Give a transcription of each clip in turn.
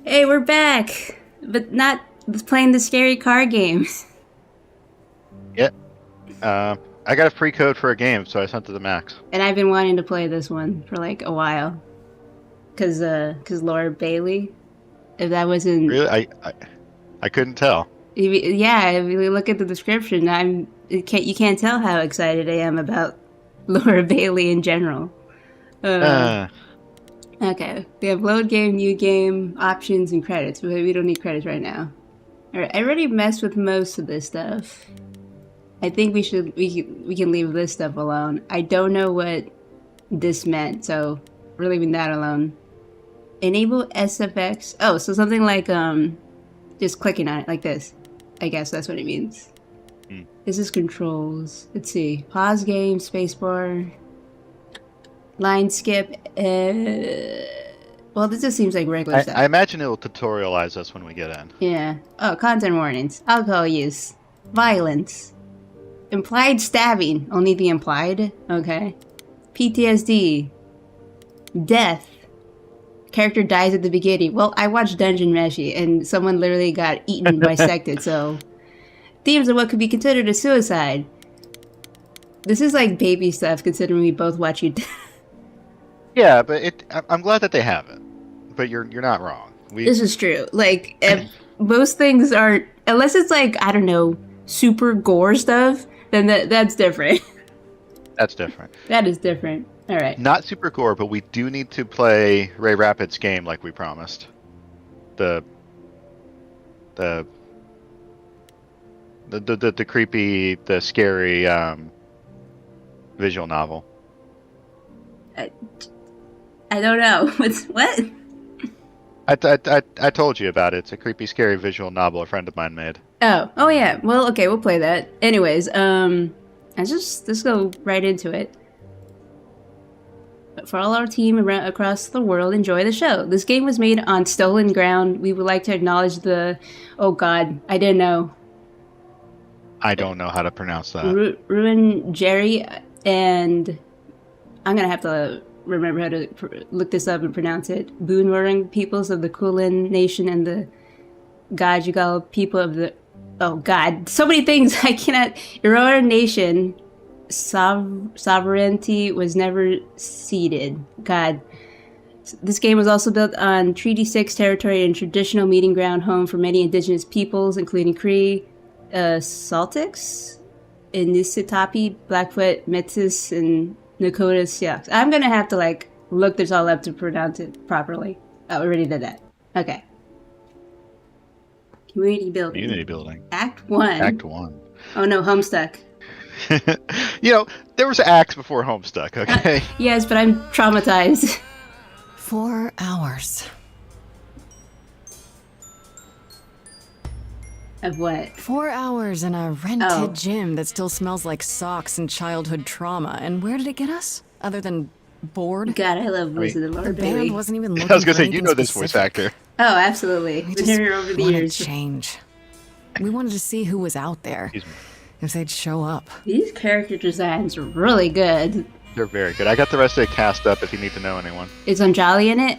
Hey, we're back, but not playing the scary card games. Yeah. I got a free code for a game, so I sent it to Max. And I've been wanting to play this one for like a while, cause Laura Bailey. If that wasn't, Really? I couldn't tell. yeah, if you look at the description, you can't tell how excited I am about Laura Bailey in general. Uh, Uh, okay, we have load game, new game, options, and credits. But we don't need credits right now. All right, I already messed with most of this stuff. I think we can leave this stuff alone. I don't know what this meant, so we're leaving that alone. Enable SFX. Oh, so something like just clicking on it like this. I guess that's what it means. This is controls. Let's see. Pause game, spacebar, line skip. Well, this just seems like regular stuff. I imagine it will tutorialize us when we get in. Yeah. Oh, content warnings. Alcohol use. Violence. Implied stabbing. Only the implied? Okay. PTSD. Death. Character dies at the beginning. Well, I watched Dungeon Meshi and someone literally got eaten and bisected, so... Themes of what could be considered a suicide. This is like baby stuff considering we both watch you... Yeah, but I'm glad that they have it. But you're not wrong. This is true. Like, most things aren't... Unless it's like, I don't know, super gore stuff, then that's different. That's different. That is different. All right. Not super core, but we do need to play Ray Rapid's game like we promised. The creepy, the scary visual novel. I don't know. What? I told you about it. It's a creepy, scary visual novel a friend of mine made. Oh yeah. Well, okay, we'll play that. Anyways, let's go right into it. For all our team across the world, enjoy the show. This game was made on stolen ground. We would like to acknowledge the... Oh God, I didn't know. I don't know how to pronounce that. Ruin Jerry, and I'm gonna have to remember how to look this up and pronounce it. Boonwurrung peoples of the Kulin Nation and the Gajigal people of the... Oh God, so many things I cannot... Aurora Nation sovereignty was never ceded. God. This game was also built on Treaty 6 territory and traditional meeting ground home for many indigenous peoples, including Cree, Saltics, Inisitapi, Blackfoot, Metis, and Nakota Sioux. I'm gonna have to like look this all up to pronounce it properly. Oh, we already did that. Okay. Community building. Community building. Act 1. Act 1. Oh no, Homestuck. There was acts before Homestuck, okay? Yes, but I'm traumatized. 4 hours. Of what? 4 hours in a rented gym that still smells like socks and childhood trauma. And where did it get us? Other than bored? God, I love voice of the Lord. The band wasn't even looking I was gonna for say, you know this anything voice actor. Oh, absolutely. We Been just here over the wanted years. change. We wanted to see who was out there. Excuse me. If they'd show up. These character designs are really good. They're very good. I got the rest of the cast up if you need to know anyone. Is Anjali in it?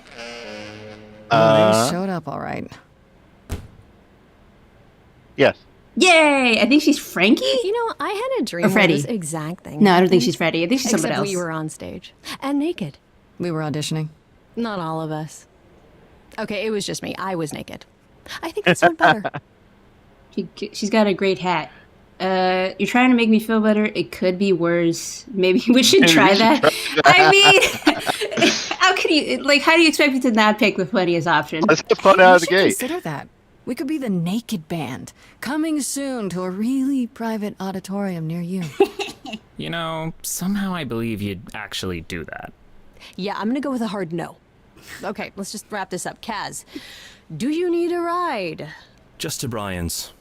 They showed up all right. Yes. Yay! I think she's Frankie? You know, I had a dream Or where Freddie. this exact thing. No, I don't think she's Freddie. I think she's Except someone else. we were on stage. And naked. We were auditioning. Not all of us. Okay, it was just me. I was naked. I think this went better. She's got a great hat. You're trying to make me feel better. It could be worse. Maybe we should try that. I mean, how can you, like, how do you expect me to not pick the funniest option? Let's get fun out We of the should gate. consider that. We could be the Naked Band. Coming soon to a really private auditorium near you. You know, somehow I believe you'd actually do that. Yeah, I'm gonna go with a hard no. Okay, let's just wrap this up. Kaz, do you need a ride? Just to Brian's.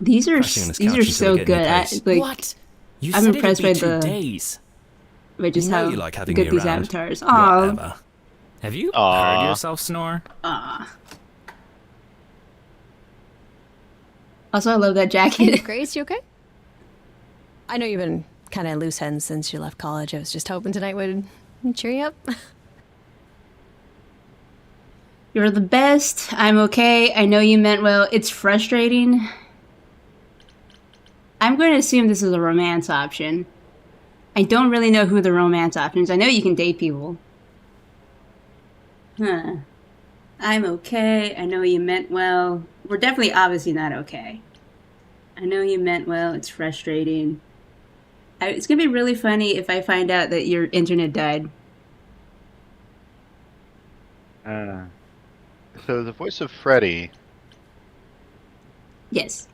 These are crashing on his couch so until we get good. any place. Like, What? You I'm said impressed it'd be by 2 the- days. by just You know how you like having good me these around. avatars. Aw. Whatever. Have you Aw. heard yourself snore? Also, I love that Hey, jacket. Grace, you okay? I know you've been kind of loose ends since you left college. I was just hoping tonight would cheer you up. You're the best. I'm okay. I know you meant well. It's frustrating. I'm going to assume this is a romance option. I don't really know who the romance option is. I know you can date people. Huh. I'm okay. I know you meant well. We're definitely obviously not okay. I know you meant well. It's frustrating. It's going to be really funny if I find out that your internet died. So the voice of Freddy. Yes.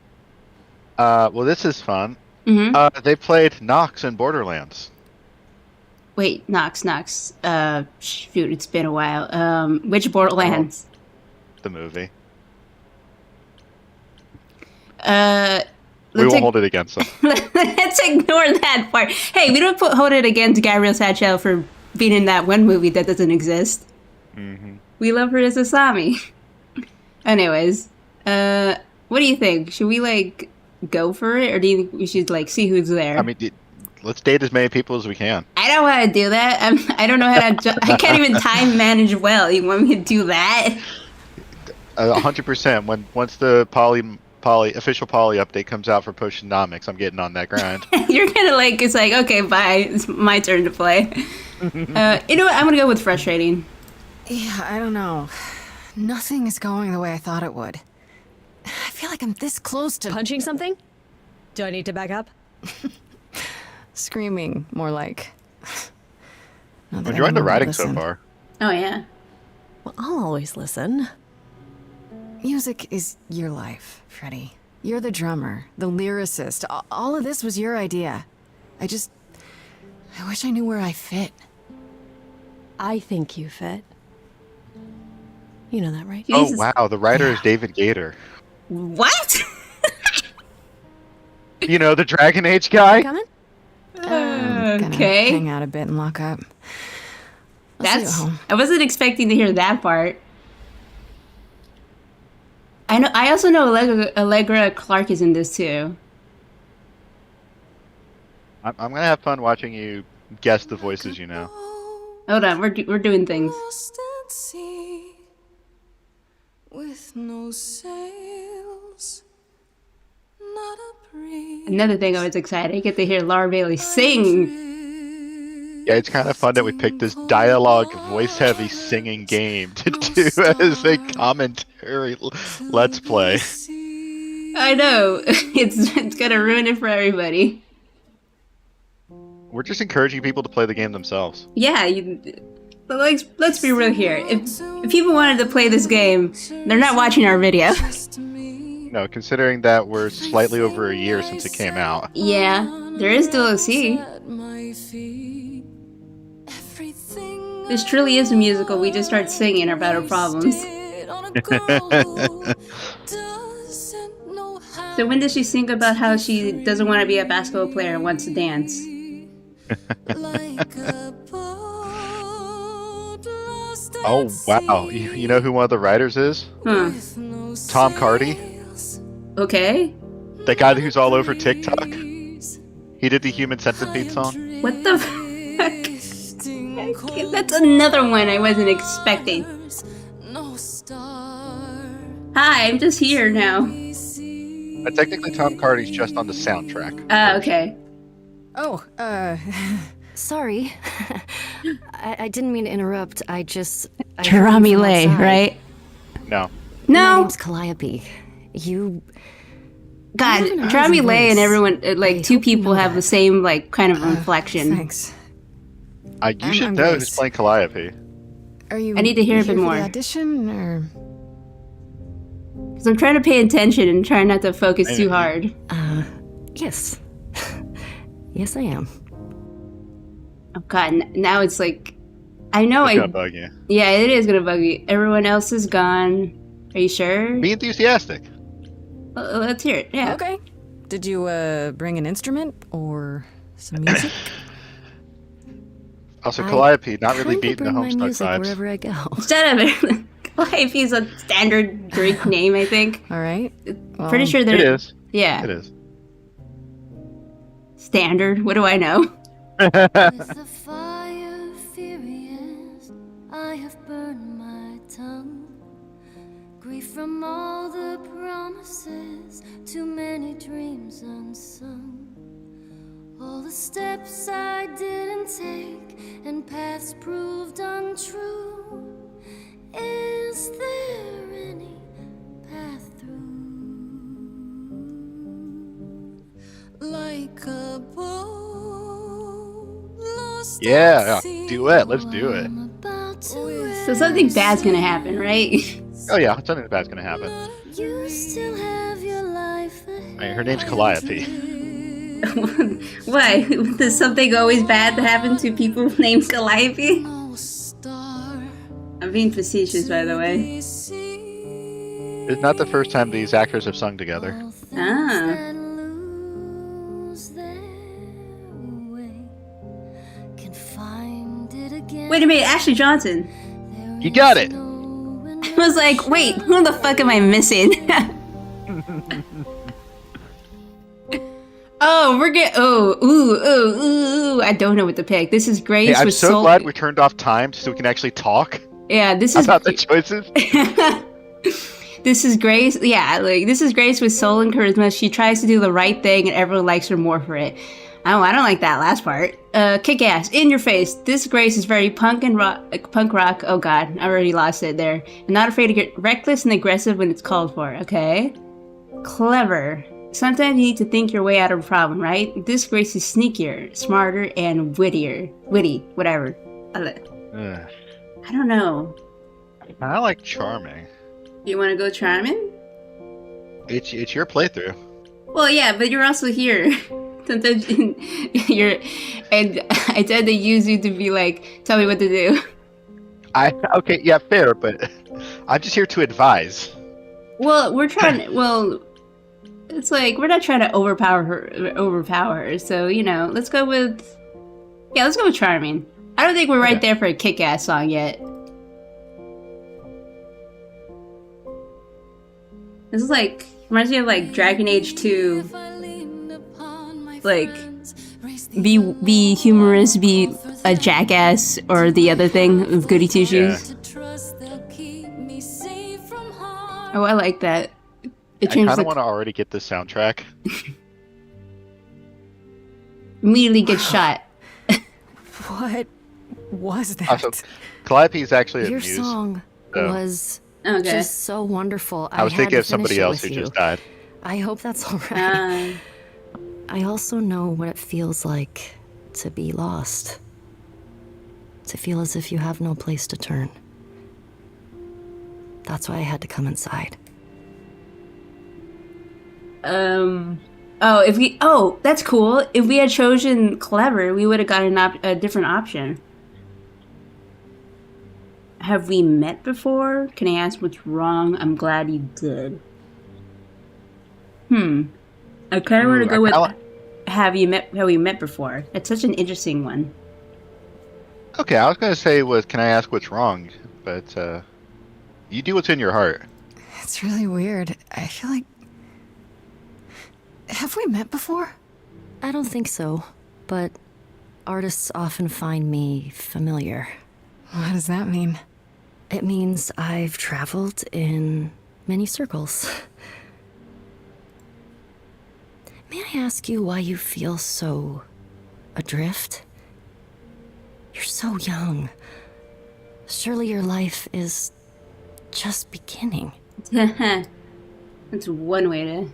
Well, this is fun. Mm-hmm. They played Nox in Borderlands. Wait, Nox. Shoot, it's been a while. Which Borderlands? The movie. We Let's won't hold it against them. Let's ignore that part. Hey, we don't hold it against Gabriel Satchel for being in that one movie that doesn't exist. Mm-hmm. We love her as Asami. Anyways, what do you think? Should we, like, go for it? Or do you think we should, like, see who's there? I mean, let's date as many people as we can. I don't want to do that. I don't know how to... I can't even time manage well. You want me to do that? 100%. Once the official poly update comes out for Potionomics, I'm getting on that grind. You're gonna, like, it's like, okay, bye. It's my turn to play. You know what? I'm gonna go with frustrating. Yeah, I don't know. Nothing is going the way I thought it would. I feel like I'm this close to Punching something? Do I need to back up? screaming, more like. I'm enjoying the writing so far. Oh, yeah. Well, I'll always listen. Music is your life, Freddy. You're the drummer, the lyricist. All of this was your idea. I wish I knew where I fit. I think you fit. You know that, right? Jesus. Oh, wow. The writer is David Gator. What? You know, the Dragon Age guy? Coming? Gonna Okay. hang out a bit and lock up. I'll see you at That's... home. I wasn't expecting to hear that part. I also know Allegra Clark is in this too. I'm going to have fun watching you guess the voices you know. Hold on, we're doing things. With no sails, not a breeze. Another thing I was excited, I get to hear Laura Bailey sing. Yeah, it's kind of fun that we picked this dialogue, voice-heavy singing game to do as a commentary let's play. I know. It's gonna ruin it for everybody. We're just encouraging people to play the game themselves. Yeah, but let's be real here. If people wanted to play this game, they're not watching our video. No, considering that we're slightly over a year since it came out. Yeah, there is DLC. This truly is a musical. We just start singing about our problems. So when does she sing about how she doesn't want to be a basketball player and wants to dance? Oh, wow. You know who one of the writers is? Huh. Tom Cardy. Okay. The guy who's all over TikTok. He did the Human Centipede song. What the fuck? That's another one I wasn't expecting. Hi, I'm just here now. Technically, Tom Cardy's just on the soundtrack. Okay. Oh, Sorry. I didn't mean to interrupt. I Tarami Lay, right? No. My No! name's Calliope. You... God, an Tarami amazing Lay and voice. everyone, like, I two hope you people know have that. the same, like, kind of inflection. thanks. You should I'm know Grace. who's playing Calliope. Are you? I need to hear a bit here for more. the audition, or Because I'm trying to pay attention and trying not to focus too hard. Yes. Yes, I am. Oh god, now it's like... I know It's I... gonna bug you. Yeah, it is gonna bug you. Everyone else is gone. Are you sure? Be enthusiastic. Let's hear it, yeah. okay? Did you bring an instrument or some music? Also, I Calliope, not really Kinda beating the bring my Homestuck music vibes. wherever I go. Shut up. Calliope is a standard Greek name, I think. All right. Well, Pretty sure It they're... is. Yeah. It is. Standard. What do I know? With the fire furious, I have burned my tongue. free from all the promises, too many dreams unsung. All the steps I didn't take and paths proved untrue. Is there any path through? Like a boat lost Yeah, at sea, duet. Let's do it. I'm about to So something bad's gonna happen, right? Oh yeah, something bad's gonna happen. You still have your life ahead. Right, her name's Calliope. Why? Does something always bad happen to people named Calliope? No star I'm being facetious, by the way. we see. It's not the first time these actors have sung together. All things Ah. that lose their way can find it again. Wait a minute, Ashley Johnson. There You got is it. no I was like, wait, who the fuck am I missing? Oh, we're getting. Ooh. I don't know what to pick. This is Grace Hey, I'm with so Soul. glad we turned off time so we can actually talk Yeah, this is. about the choices. This is Grace. Yeah, like this is Grace with soul and charisma. She tries to do the right thing, and everyone likes her more for it. I don't like that last part. Kick ass in your face. This Grace is very punk rock. Oh god, I already lost it there. And not afraid to get reckless and aggressive when it's called for. Okay. Clever. Sometimes you need to think your way out of a problem, right? This Grace is sneakier, smarter, and wittier. Witty, whatever. I don't know. I like charming. You want to go charming? It's your playthrough. Well, yeah, but you're also here. Sometimes you're, and I tend to use you to be like, tell me what to do. Okay, yeah, fair, but I'm just here to advise. Well, we're trying. Well, it's like we're not trying to overpower her. So let's go with, let's go with charming. I don't think we're right Okay. there for a kick-ass song yet. This is like reminds me of like Dragon Age 2. If I leaned upon my Like, friends, raise the Be humorous, be a jackass, or the other thing of Goody Two Shoes. to trust they'll keep me safe from harm. Oh, I like that. It I changes kind the of want to already get this soundtrack. immediately gets shot. What was that? Also, Calliope is actually a Your muse. song so- was Okay. just so wonderful. I was had thinking to of somebody finish it else who with you. just died. I hope that's all right. Uh, I also know what it feels like to be lost. To feel as if you have no place to turn. That's why I had to come inside. Oh, that's cool. If we had chosen Clever, we would have gotten a different option. Have we met before? Can I ask what's wrong? I'm glad you did. I kind of want to go with have we met before? That's such an interesting one. Okay, I was gonna say can I ask what's wrong? But you do what's in your heart. It's really weird. I feel like. Have we met before? I don't think so, but artists often find me familiar. What does that mean? It means I've traveled in many circles. May I ask you why you feel so adrift? You're so young. Surely your life is just beginning. That's one way to.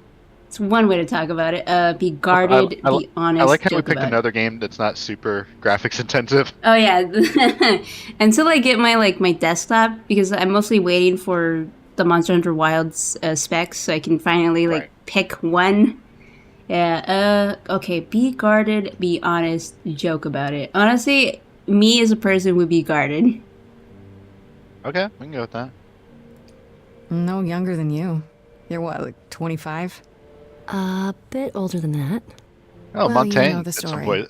It's one way to talk about it. Be guarded, I be honest. I like how we joke picked about it. another game that's not super graphics intensive. Oh yeah, until I get my desktop, because I'm mostly waiting for the Monster Hunter Wilds specs, so I can finally Right. pick one. Yeah. Okay. Be guarded. Be honest. Joke about it. Honestly, me as a person would be guarded. Okay, we can go with that. No younger than you. You're what, like 25? A bit older than that. Oh, Well, you Montaigne know the did some story.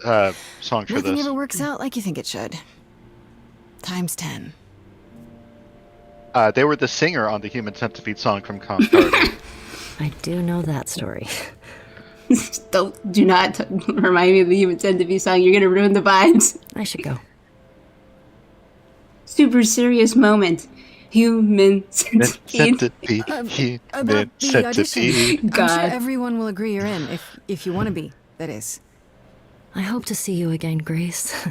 songs for Nothing this. ever works out like you think it should. Times 10. They were the singer on the Human Centipede song from Concard. I do know that story. Do not remind me of the Human Centipede song. You're gonna ruin the vibes. I should go. Super serious moment. Human centipede. Centipede. Human About the audition. centipede. I'm sure God. everyone will agree you're in, if you want to be, that is. I hope to see you again, Grace.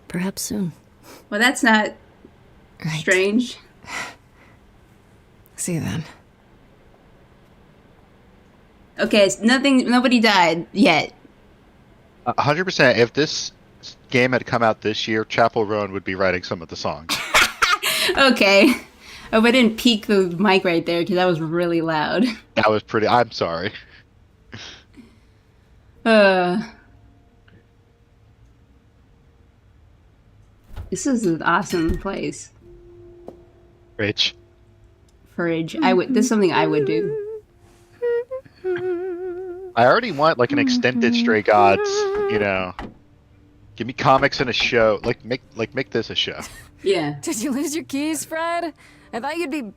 Perhaps soon. Well, that's not Right. strange. See you then. Okay, so nobody died yet. 100%. If this game had come out this year, Chapel Roan would be writing some of the songs. Okay. Oh, I didn't peak the mic right there because that was really loud. That was pretty. I'm sorry. This is an awesome place. Rich. Fridge. This is something I would do. I already want like an extended Stray Gods. You know, give me comics and a show. Make this a show. Yeah. Did you lose your keys, Fred? I thought you'd be.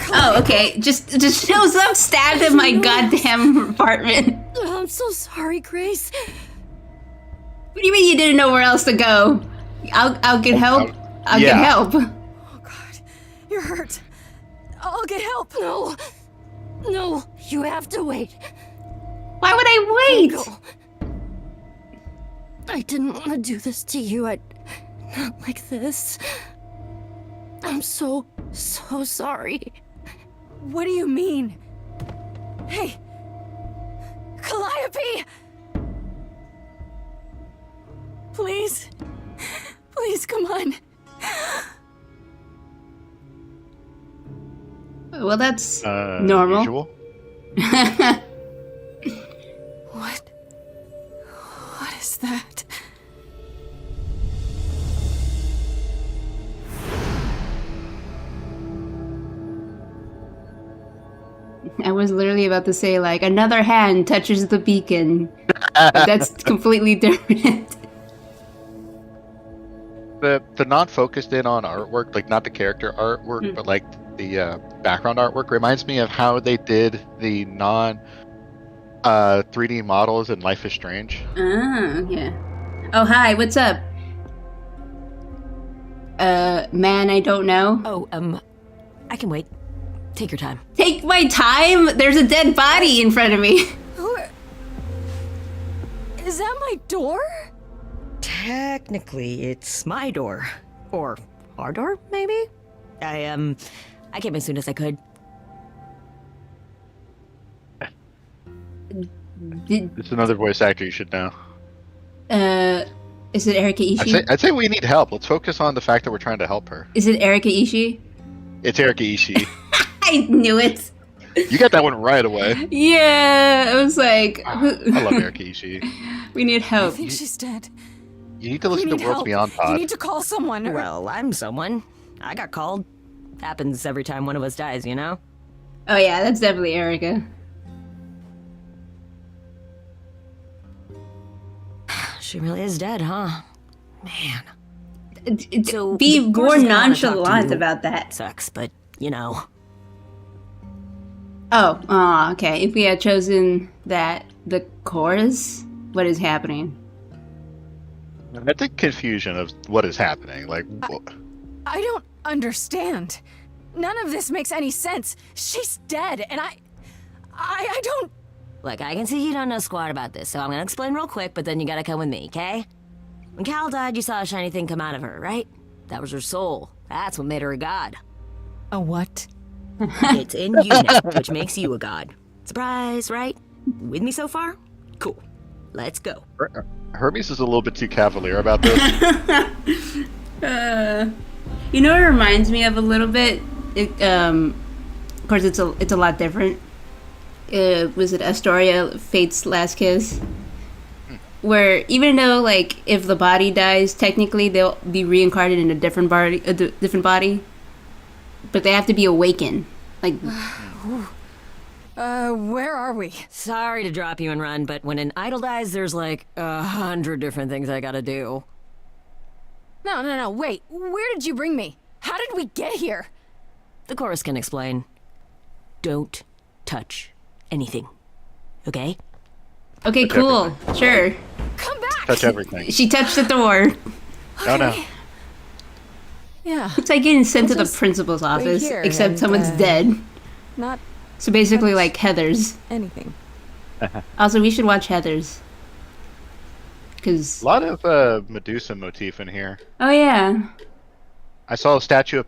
Oh, okay. Just shows up stabbed in my goddamn apartment. I'm so sorry, Grace. What do you mean you didn't know where else to go? I'll get help. I'll get yeah. help. Oh God, you're hurt. I'll get help. No. No, you have to wait. Why would I wait? Go. I didn't want to do this to you. Not like this. I'm so sorry. What do you mean? Hey, Calliope! Please, come on. Well, that's normal. Usual. What is that? I was literally about to say, like, another hand touches the beacon. That's completely different. The non-focused in on artwork, like not the character artwork, but like the background artwork, reminds me of how they did the non 3D models in Life is Strange. Yeah. Oh, hi, what's up? Man, I don't know. Oh, I can wait. Take your time. Take my time? There's a dead body in front of me. Is that my door? Technically, it's my door. Or our door, maybe? I came as soon as I could. It's another voice actor you should know. Is it Erika Ishii? I'd say we need help. Let's focus on the fact that we're trying to help her. Is it Erika Ishii? It's Erika Ishii. I knew it. You got that one right away. Yeah, I was like, I love Erika Ishii. we need I help. think she's dead. You need to We listen to need Worlds help. Beyond You Pod. need to call someone. Well, I'm someone. I got called. Happens every time one of us dies, you know? Oh yeah, that's definitely Erika. She really is dead, huh? Man. So, Be the more course is gonna wanna talk to nonchalant you. about that. Sucks, but, you know. Oh, okay. If we had chosen that, the chorus, what is happening? I think confusion of what is happening. Like, I don't understand. None of this makes any sense. She's dead, and I don't. Look, I can see you don't know squat about this, so I'm gonna explain real quick, but then you gotta come with me, okay? When Cal died, you saw a shiny thing come out of her, right? That was her soul. That's what made her a god. A what? It's in you now, which makes you a god. Surprise, right? With me so far? Cool. Let's go. Hermes is a little bit too cavalier about this. You know what it reminds me of a little bit? Of course, it's a lot different. Was it Astoria, Fate's Last Kiss? Where even though, like, if the body dies, technically they'll be reincarnated in a different body, but they have to be awakened. Like, Where are we? Sorry to drop you and run, but when an idol dies, there's like 100 different things I gotta do. No, wait. Where did you bring me? How did we get here? The chorus can explain. Don't touch anything. Okay? okay, Touch cool, sure. Come back! Touch everything. She touched the door. No, no. Yeah, It's like getting sent to the Just principal's office, here except and, someone's dead. not So basically, touch like Heather's. anything. Also, we should watch Heather's. Cause A lot of Medusa motif in here. oh yeah, I saw a statue of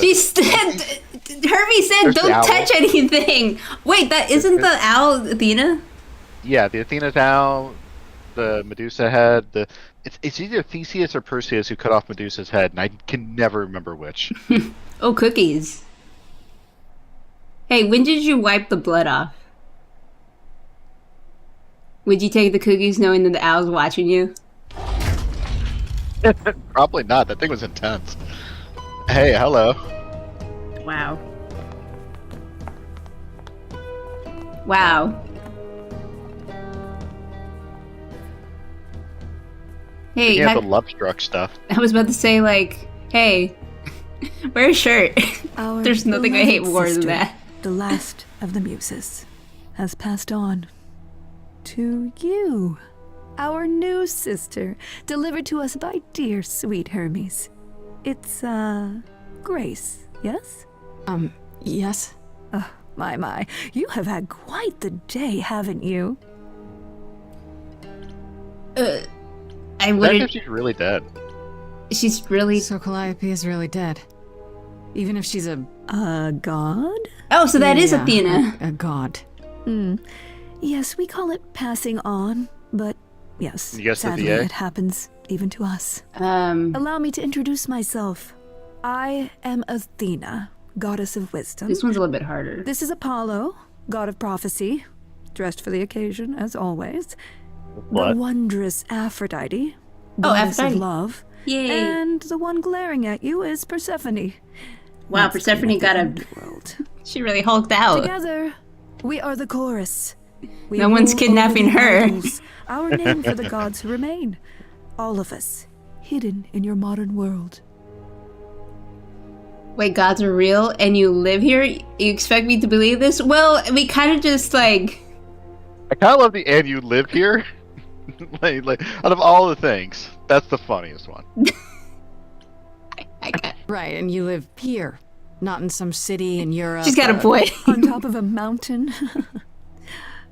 she said. Herbie said, There's the "Don't owl. touch anything." Wait, that isn't the owl Athena? yeah, the Athena's owl, the Medusa head. It's either Theseus or Perseus who cut off Medusa's head, and I can never remember which. Oh, cookies. Hey, when did you wipe the blood off? Would you take the cookies knowing that the owl's watching you? Probably not. That thing was intense. Hey, hello. Wow. Wow. Hey, You have the love struck stuff. I was about to say, like, hey, wear a shirt. Our There's nothing I hate beloved more than sister, that. The last of the muses has passed on to you, our new sister, delivered to us by dear sweet Hermes. It's Grace, yes? Yes? Oh, my, you have had quite the day, haven't you? I Imagine wouldn't. if she's really dead. She's really. So Calliope is really dead. Even if she's a... A god? Oh, so that is yeah, Athena. A god. Yes, we call it passing on, but yes, You guessed the sadly VA? it happens even to us. Um, Allow me to introduce myself. I am Athena, goddess of wisdom. this one's a little bit harder. This is Apollo, god of prophecy, dressed for the occasion, as always. What? The wondrous Aphrodite, Oh, goddess Aphrodite. of love. Yay! And the one glaring at you is Persephone. Wow, Once Persephone queen of the got a. underworld. She really hulked out. Together, we are the chorus. We No one's rule kidnapping over the her. idols, our name for the gods who remain. All of us, hidden in your modern world. Wait, gods are real and you live here? You expect me to believe this? Well, we kind of just like. I kind of love the "and you live here." like, out of all the things, that's the funniest one. I got, Right, and you live here, not in some city in Europe. she's got a point. On top of a mountain.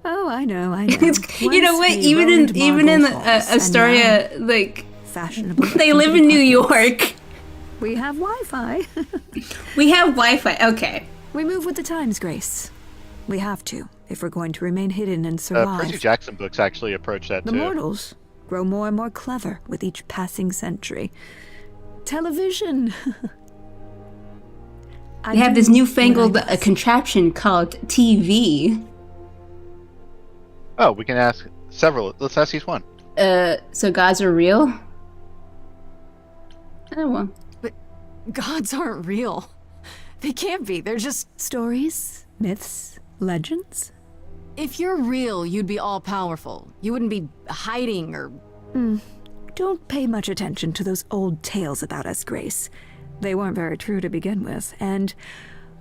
Oh, I know. It's, you know what? Once Even we in roamed even in marble halls, and Astoria, like now fashionable. they live in New York. We have Wi-Fi. We have Wi-Fi. Okay. We move with the times, Grace. We have to, if we're going to remain hidden and survive. Percy Jackson books actually approach that The too. mortals grow more and more clever with each passing century. Television. They have this newfangled what I must. contraption called TV. Oh, we can ask several. Let's ask each one. So gods are real? Oh well. Gods aren't real. They can't be. They're just... Stories, myths, legends. If you're real, you'd be all-powerful. You wouldn't be hiding or... Don't pay much attention to those old tales about us, Grace. They weren't very true to begin with, and,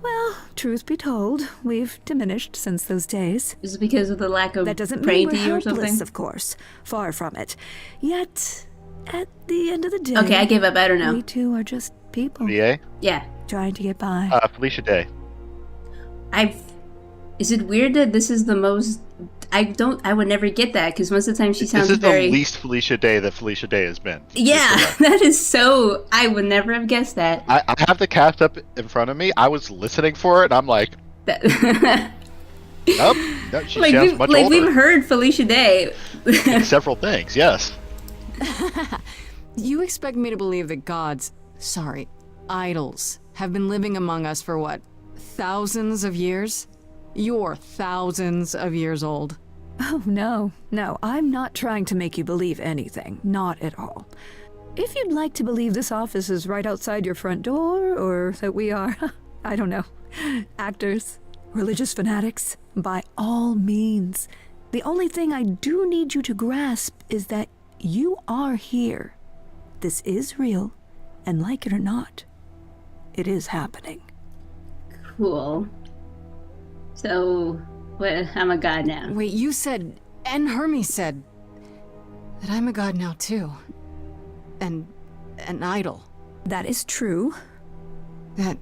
well, truth be told, we've diminished since those days. Is it because of the lack of That doesn't mean praying we're to you or helpless, something? of course. Far from it. Yet, at the end of the day, Okay, I give up. I don't know. we too are just people VA. Yeah. trying to get by. Felicia Day. Is it weird that this is the most? I would never get that because most of the time she sounds This is very. the least Felicia Day that Felicia Day has been. Yeah, that is so. I would never have guessed that. I have the cast up in front of me. I was listening for it, and I'm like, That- nope. No, she like sounds we've much like older. we've heard Felicia Day. in several things. Yes. You expect me to believe that gods, sorry, idols, have been living among us for what, thousands of years? You're thousands of years old. Oh, no, I'm not trying to make you believe anything. Not at all. If you'd like to believe this office is right outside your front door, or that we are, I don't know, actors, religious fanatics, by all means. The only thing I do need you to grasp is that you are here. This is real, and like it or not, it is happening. Cool. So, what? I'm a god now. Wait, you said, and Hermes said, that I'm a god now too. And an idol. That is true. That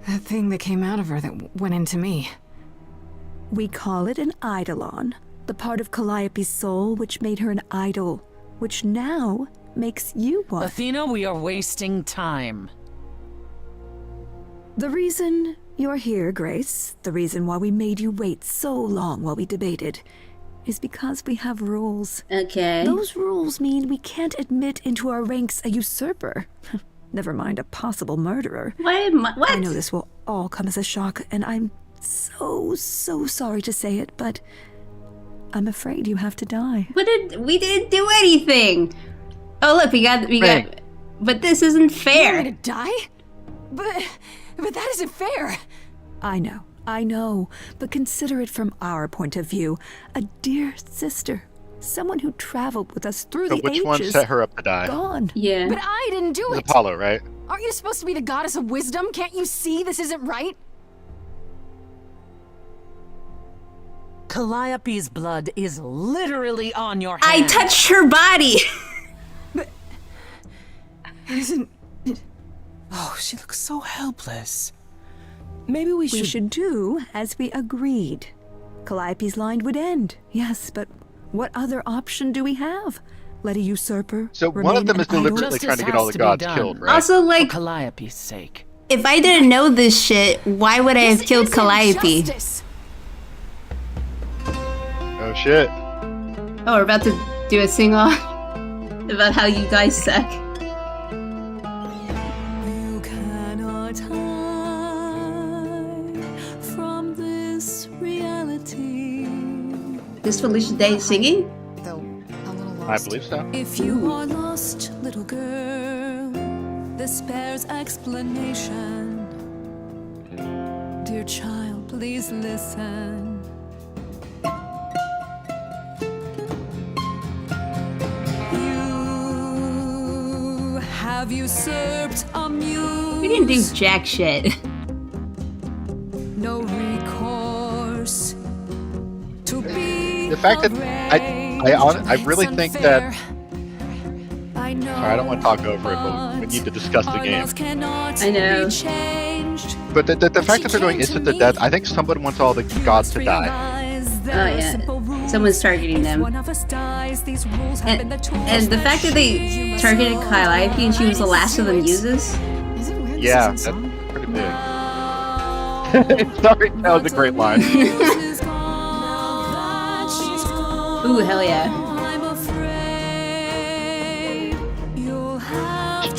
thing that came out of her that went into me. We call it an eidolon, the part of Calliope's soul which made her an idol, which now makes you one. Athena, we are wasting time. The reason you're here, Grace, the reason why we made you wait so long while we debated, is because we have rules. Okay. Those rules mean we can't admit into our ranks a usurper. Never mind a possible murderer. What? I know this will all come as a shock, and I'm so sorry to say it, but I'm afraid you have to die. We didn't do anything. Oh look, we got. But this isn't You fair. want me to die? But that isn't fair. I know, but consider it from our point of view. A dear sister, someone who traveled with us through So the which ages. one set her up to die? Gone. Yeah. But I didn't do It was it. Apollo, right? Aren't you supposed to be the goddess of wisdom? Can't you see this isn't right? Calliope's blood is literally on your I hands. touched her body. Isn't Oh, she looks so helpless. Maybe we We should... should do as we agreed. Calliope's line would end. Yes, but what other option do we have? Let a usurper So one remain of them an is deliberately idol? trying to get Justice all the has to be gods done. killed, right? Also, For like, Calliope's sake. if I didn't know this shit, why would I have this killed isn't Calliope? justice. Oh shit. Oh, we're about to do a sing-off about how you guys suck. You cannot hide from this reality. This Felicia Day singing? Though a little lost. I believe so. If you are lost, little girl, this bears explanation. Dear child, please listen. You have usurped a muse. We didn't do jack shit. No recourse to be The fact that I really think that. I know. Sorry, I don't want to talk over it, but we need to discuss the game. I know. But the fact that they're going instant to death, I think someone wants all the gods to die. Oh yeah, someone's targeting them. And the fact that they targeted Calliope and she was the last of the muses. Is it weird? Yeah, This that's isn't song? pretty big. Sorry, that was a great line. Ooh, hell yeah.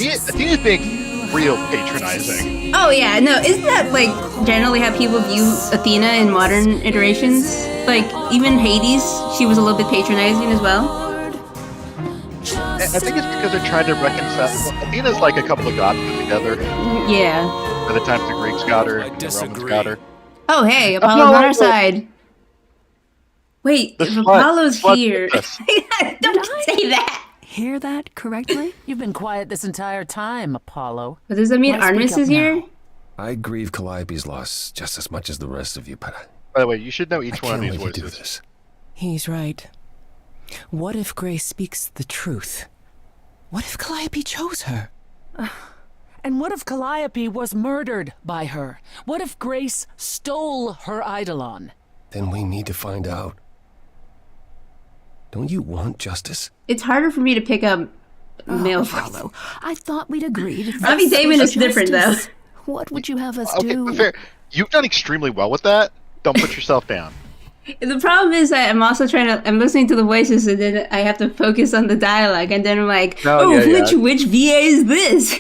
Athena's being real patronizing. Oh yeah, no, isn't that like generally how people view Athena in modern iterations? Like even Hades, she was a little bit patronizing as well. I think it's because they're trying to reconcile. Athena's like a couple of gods put together. Yeah. By the time the Greeks got her, and the Romans got her. Oh hey, Apollo's on our side. Wait, The if slut- Apollo's slut here, did this. don't say that. Hear that correctly? You've been quiet this entire time, Apollo. But does that mean Why speak Artemis up is here? now? I grieve Calliope's loss just as much as the rest of you, but By the way, you should know I each one of can't these let you do voices. this. He's right. What if Grace speaks the truth? What if Calliope chose her? And what if Calliope was murdered by her? What if Grace stole her eidolon? Then we need to find out. Don't you want justice? It's harder for me to pick up male voices. Apollo, I thought we'd agreed. Bobby this Damon was is different, though. justice. What would you have us Okay, do? but fair. You've done extremely well with that. Don't put yourself down. The problem is that I'm also I'm listening to the voices and then I have to focus on the dialogue and then I'm like, No, yeah. which VA is this?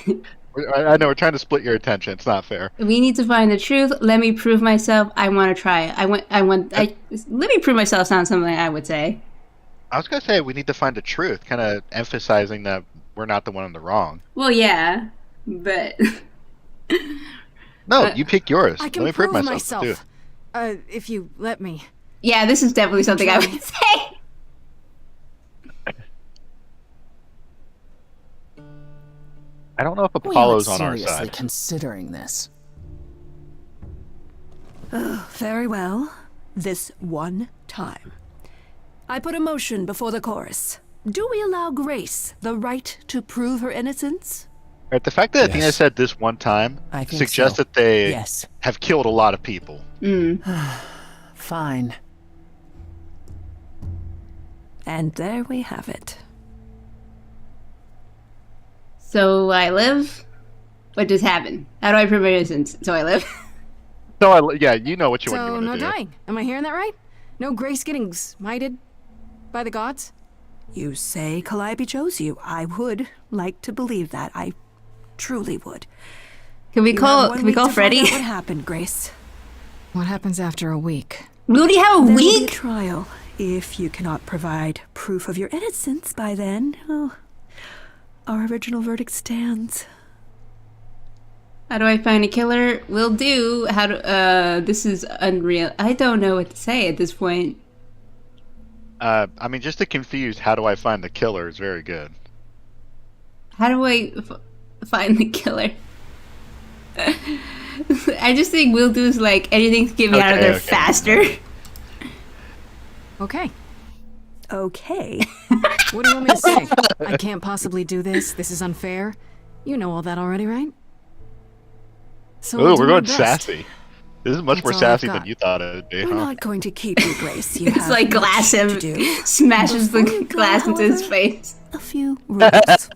I know we're trying to split your attention. It's not fair. We need to find the truth. Let me prove myself. I want to try it. Let me prove myself sounds something I would say. I was gonna say we need to find the truth, kind of emphasizing that we're not the one in the wrong. Well, yeah, but No, you pick yours. I Let can me prove prove myself. myself. too. If you let me. yeah, this is definitely something I would say. I don't know if We Apollo's aren't on our seriously side. considering this. Very well. This one time. I put a motion before the chorus. Do we allow Grace the right to prove her innocence? Right, the fact that Athena Yes. said this one time I think suggests so. that they Yes. have killed a lot of people. Fine. And there we have it. So I live? What just happened? How do I prove my innocence? So I live? So, yeah, you know what you So, want no to do. dying. Am I hearing that right? No Grace getting smited by the gods? You say Calliope chose you. I would like to believe that. I truly would. Can we You have call 1 can we week call to find Freddy? out what happened, Grace? What happens after a week? We already have a There will be a week? trial. If you cannot provide proof of your innocence by then, oh, our original verdict stands. How do I find a killer? Will do. How do this is unreal. I don't know what to say at this point. I mean, just to confuse, how do I find the killer is very good. How do I find the killer? I just think Will do is like anything to get me out of there Okay. faster. Okay. Okay. What do you want me to say? I can't possibly do this. This is unfair. You know all that already, right? So I'll Oh, do we're my going best. sassy. This is much That's more all I've sassy than got. you thought it would be, We're huh? not going to keep you, Grace. You It's have like much glass him, to do. smashes the Before you go, glass into his however, face. A few rules.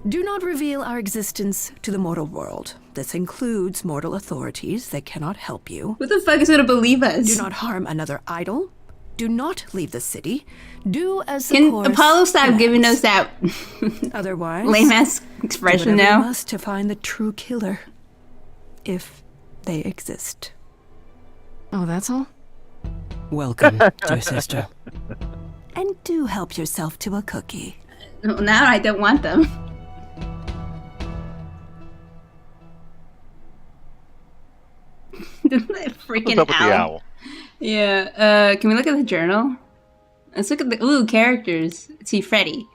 Do not reveal our existence to the mortal world. This includes mortal authorities that cannot help you. Who the fuck is gonna believe us? Do not harm another idol. Do not leave the city. Do as the Can course Apollo stop giving us commands. that Otherwise, lame ass do expression whatever you now? must to find the true killer, if they exist. Oh, that's all? Welcome, dear sister. And do help yourself to a cookie. Now I don't want them. Freaking What's up with the owl? Yeah, can we look at the journal? Let's look at the characters. Let's see, Freddy.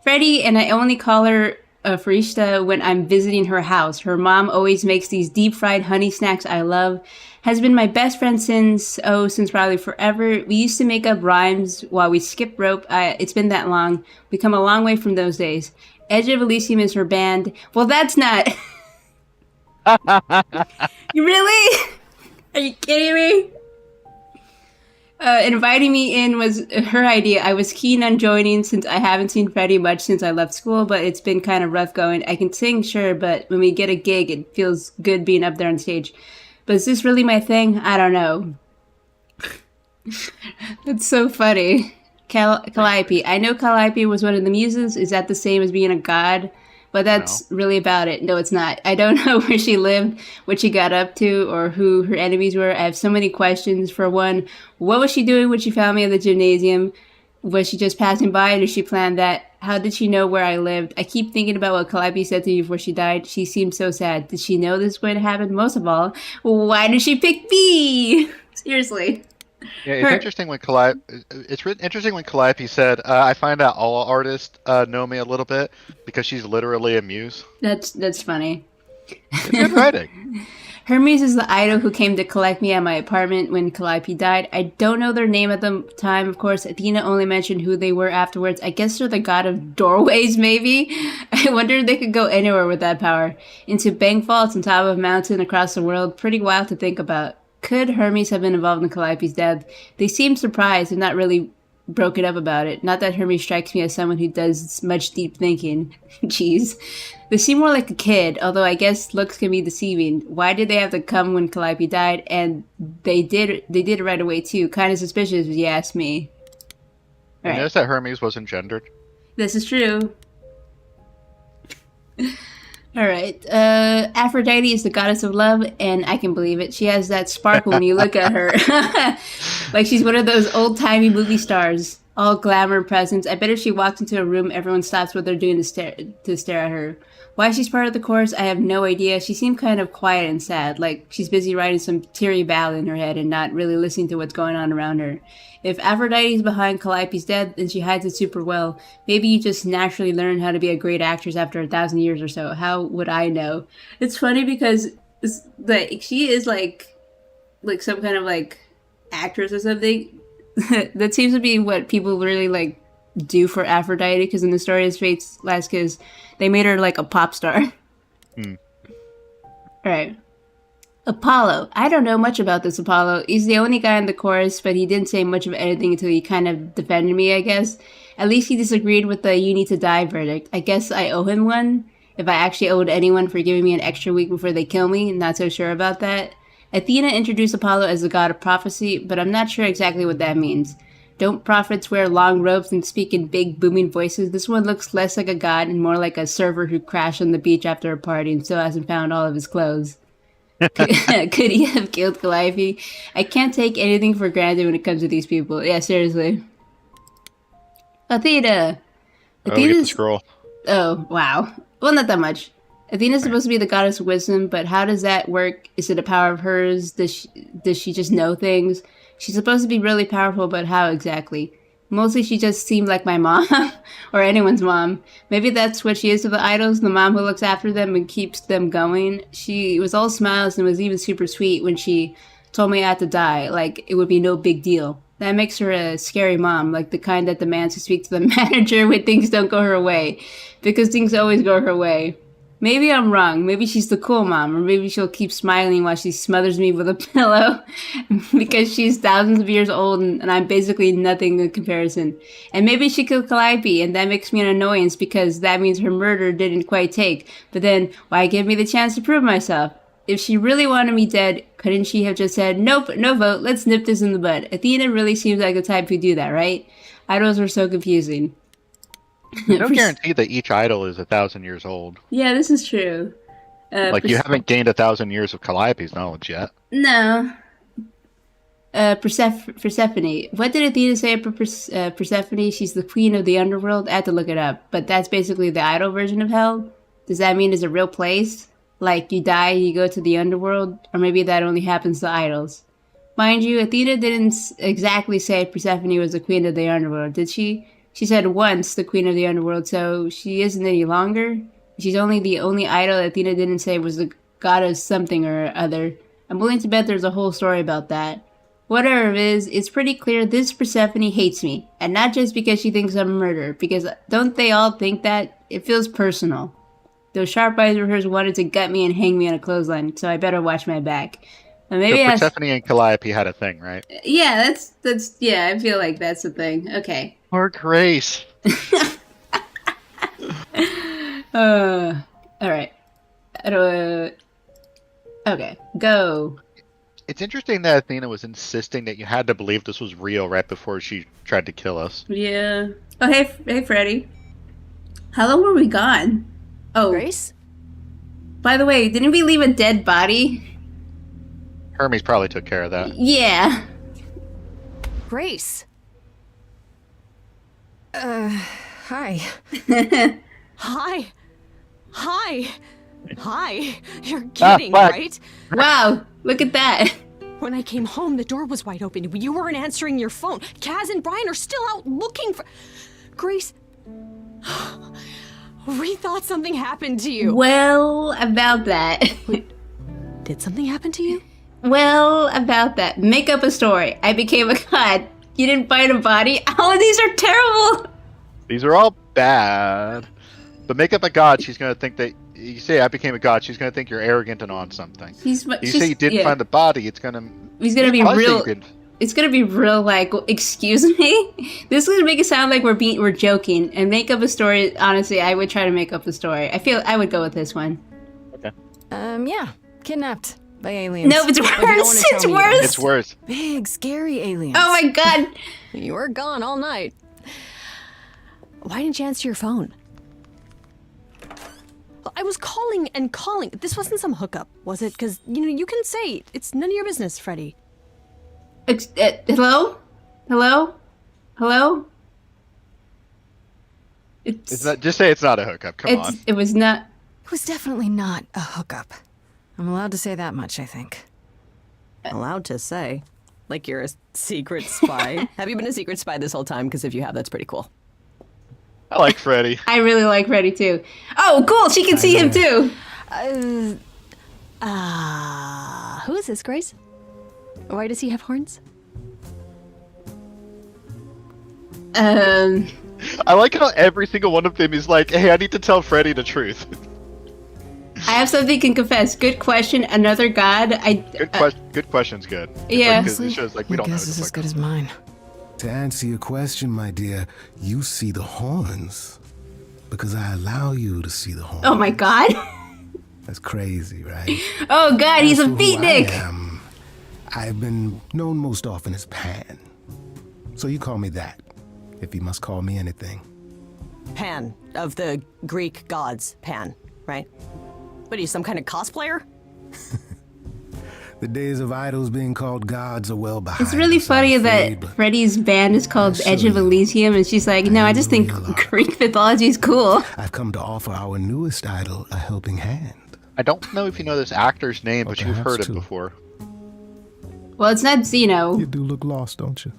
Freddy, and I only call her Farishta when I'm visiting her house. Her mom always makes these deep fried honey snacks I love. Has been my best friend since probably forever. We used to make up rhymes while we skip rope. It's been that long. We come a long way from those days. Edge of Elysium is her band. Well, that's not. You really? Are you kidding me? Inviting me in was her idea. I was keen on joining since I haven't seen Freddie much since I left school, but it's been kind of rough going. I can sing, sure, but when we get a gig, it feels good being up there on stage. But is this really my thing? I don't know. That's so funny. Calliope. I know Calliope was one of the muses. Is that the same as being a god? But that's really about it. No, it's not. I don't know where she lived, what she got up to, or who her enemies were. I have so many questions. For one, what was she doing when she found me at the gymnasium? Was she just passing by, or did she plan that? How did she know where I lived? I keep thinking about what Calliope said to me before she died. She seemed so sad. Did she know this was going to happen? Most of all, why did she pick me? Seriously. Yeah, it's interesting when Calliope said, "I find out all artists know me a little bit because she's literally a muse." That's funny. It's good writing. Hermes is the idol who came to collect me at my apartment when Calliope died. I don't know their name at the time, of course. Athena only mentioned who they were afterwards. I guess they're the god of doorways, maybe? I wonder if they could go anywhere with that power. Into bank vaults on top of a mountain across the world. Pretty wild to think about. Could Hermes have been involved in Calliope's death? They seem surprised and not really broken up about it. Not that Hermes strikes me as someone who does much deep thinking. Jeez. They seem more like a kid, although I guess looks can be deceiving. Why did they have to come when Calliope died? And they did it right away too. Kind of suspicious if you ask me. You notice that Hermes wasn't gendered? This is true. Alright, Aphrodite is the goddess of love, and I can believe it. She has that sparkle when you look at her. Like she's one of those old-timey movie stars. All glamour presence. I bet if she walks into a room, everyone stops what they're doing to stare at her. Why she's part of the chorus, I have no idea. She seemed kind of quiet and sad, like she's busy writing some teary ballad in her head and not really listening to what's going on around her. If Aphrodite is behind Calliope's death, then she hides it super well. Maybe you just naturally learn how to be a great actress after 1,000 years or so. How would I know? It's funny because she is like some kind of like actress or something. That seems to be what people really like do for Aphrodite, because in the story of Fate's Last Kiss, they made her like a pop star. Alright. Apollo. I don't know much about this Apollo. He's the only guy in the chorus, but he didn't say much of anything until he kind of defended me, I guess. At least he disagreed with the "you need to die" verdict. I guess I owe him one. If I actually owed anyone for giving me an extra week before they kill me, not so sure about that. Athena introduced Apollo as the god of prophecy, but I'm not sure exactly what that means. Don't prophets wear long robes and speak in big, booming voices? This one looks less like a god and more like a server who crashed on the beach after a party and still hasn't found all of his clothes. Could he have killed Calliope? I can't take anything for granted when it comes to these people. Yeah, seriously. Athena! Oh, we get the scroll. Oh, wow. Well, not that much. Athena's supposed to be the goddess of wisdom, but how does that work? Is it a power of hers? Does she just know things? She's supposed to be really powerful, but how exactly? Mostly she just seemed like my mom, or anyone's mom. Maybe that's what she is to the idols, the mom who looks after them and keeps them going. She was all smiles and was even super sweet when she told me I had to die, like it would be no big deal. That makes her a scary mom, like the kind that demands to speak to the manager when things don't go her way, because things always go her way. Maybe I'm wrong. Maybe she's the cool mom, or maybe she'll keep smiling while she smothers me with a pillow because she's thousands of years old and I'm basically nothing in comparison. And maybe she killed Calliope and that makes me an annoyance because that means her murder didn't quite take. But then, why give me the chance to prove myself? If she really wanted me dead, couldn't she have just said, nope, no vote, let's nip this in the bud? Athena really seems like the type who'd do that, right? Idols are so confusing. No guarantee that each idol is 1,000 years old. Yeah, this is true. Like, you haven't gained 1,000 years of Calliope's knowledge yet. No. Persephone. What did Athena say about Persephone? She's the queen of the underworld? I had to look it up. But that's basically the idol version of hell? Does that mean it's a real place? Like, you die, you go to the underworld? Or maybe that only happens to idols? Mind you, Athena didn't exactly say Persephone was the queen of the underworld, did she? She said once the queen of the underworld, so she isn't any longer. She's only the only idol Athena didn't say was the god of something or other. I'm willing to bet there's a whole story about that. Whatever it is, it's pretty clear this Persephone hates me. And not just because she thinks I'm a murderer, because don't they all think that? It feels personal. Those sharp eyes of hers wanted to gut me and hang me on a clothesline, so I better watch my back. Maybe so Persephone and Calliope had a thing, right? Yeah, yeah, I feel like that's the thing. Okay. Or Grace. Alright. Okay, go. It's interesting that Athena was insisting that you had to believe this was real right before she tried to kill us. Yeah. Oh, hey, Freddy. How long were we gone? Oh. Grace? By the way, didn't we leave a dead body? Hermes probably took care of that. Yeah. Grace. Hi. Hi. Hi. Hi. You're kidding, right? Wow, look at that. When I came home, the door was wide open. You weren't answering your phone. Kaz and Brian are still out looking for... Grace... We thought something happened to you. Well, about that. Did something happen to you? Well, about that. Make up a story. I became a god. You didn't find a body. Oh, these are terrible. These are all bad. But make up a god, she's going to think that... You say I became a god, she's going to think you're arrogant and on something. You say you didn't find the body, it's going to... He's going to be real... It's going to be real, like, excuse me? This is going to make it sound like we're joking. And make up a story, honestly, I would try to make up a story. I feel I would go with this one. Okay. Yeah. Kidnapped by aliens. No, it's worse. It's worse. It's worse. Big, scary aliens. Oh my god. You were gone all night. Why didn't you answer your phone? I was calling and calling. This wasn't some hookup, was it? Because, you can say it's none of your business, Freddy. Hello? Hello? Hello? It's not, just say it's not a hookup. Come on. It was not. It was definitely not a hookup. I'm allowed to say that much, I think. Allowed to say? Like you're a secret spy? Have you been a secret spy this whole time? Because if you have, that's pretty cool. I like Freddy. I really like Freddy too. Oh, cool! She can see him too! Who is this, Grace? Why does he have horns? I like how every single one of them is like, hey, I need to tell Freddy the truth. I have something to confess. Good question. Another god. Good question's good. Yeah. Because it shows like we Your don't know. guess what is the as fuck good goes as mine. To answer your question, my dear, you see the horns. Because I allow you to see the horns. Oh my god. That's crazy, right? Oh god, he's As a for who beatnik. I am, I've been known most often as Pan. So you call me that, if you must call me anything. Pan, of the Greek gods, Pan, right? What are you, some kind of cosplayer? The days of idols being called gods are well behind It's really us, I'm funny afraid, that but Freddy's band is called I'll Edge show of you. Elysium, and she's like, no, I just think Greek mythology is cool. I've come to offer our newest idol a helping hand. I don't know if you know this actor's name, Or but you've perhaps heard two. him before. Well, it's not Xeno. You do look lost, don't you?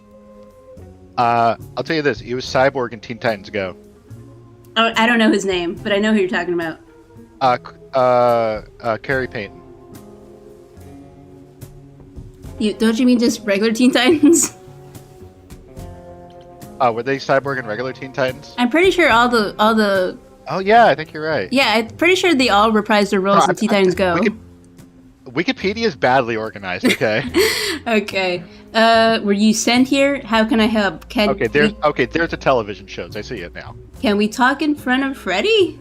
I'll tell you this: he was Cyborg in Teen Titans Go. Oh, I don't know his name, but I know who you're talking about. Carrie Payton. Don't you mean just regular Teen Titans? Were they Cyborg in regular Teen Titans? I'm pretty sure all the Oh yeah, I think you're right. yeah, I'm pretty sure they all reprised their roles in Teen Titans Go. Wikipedia is badly organized. Okay. Okay. Were you sent here? How can I help? Okay. There's the television shows. I see it now. Can we talk in front of Freddy?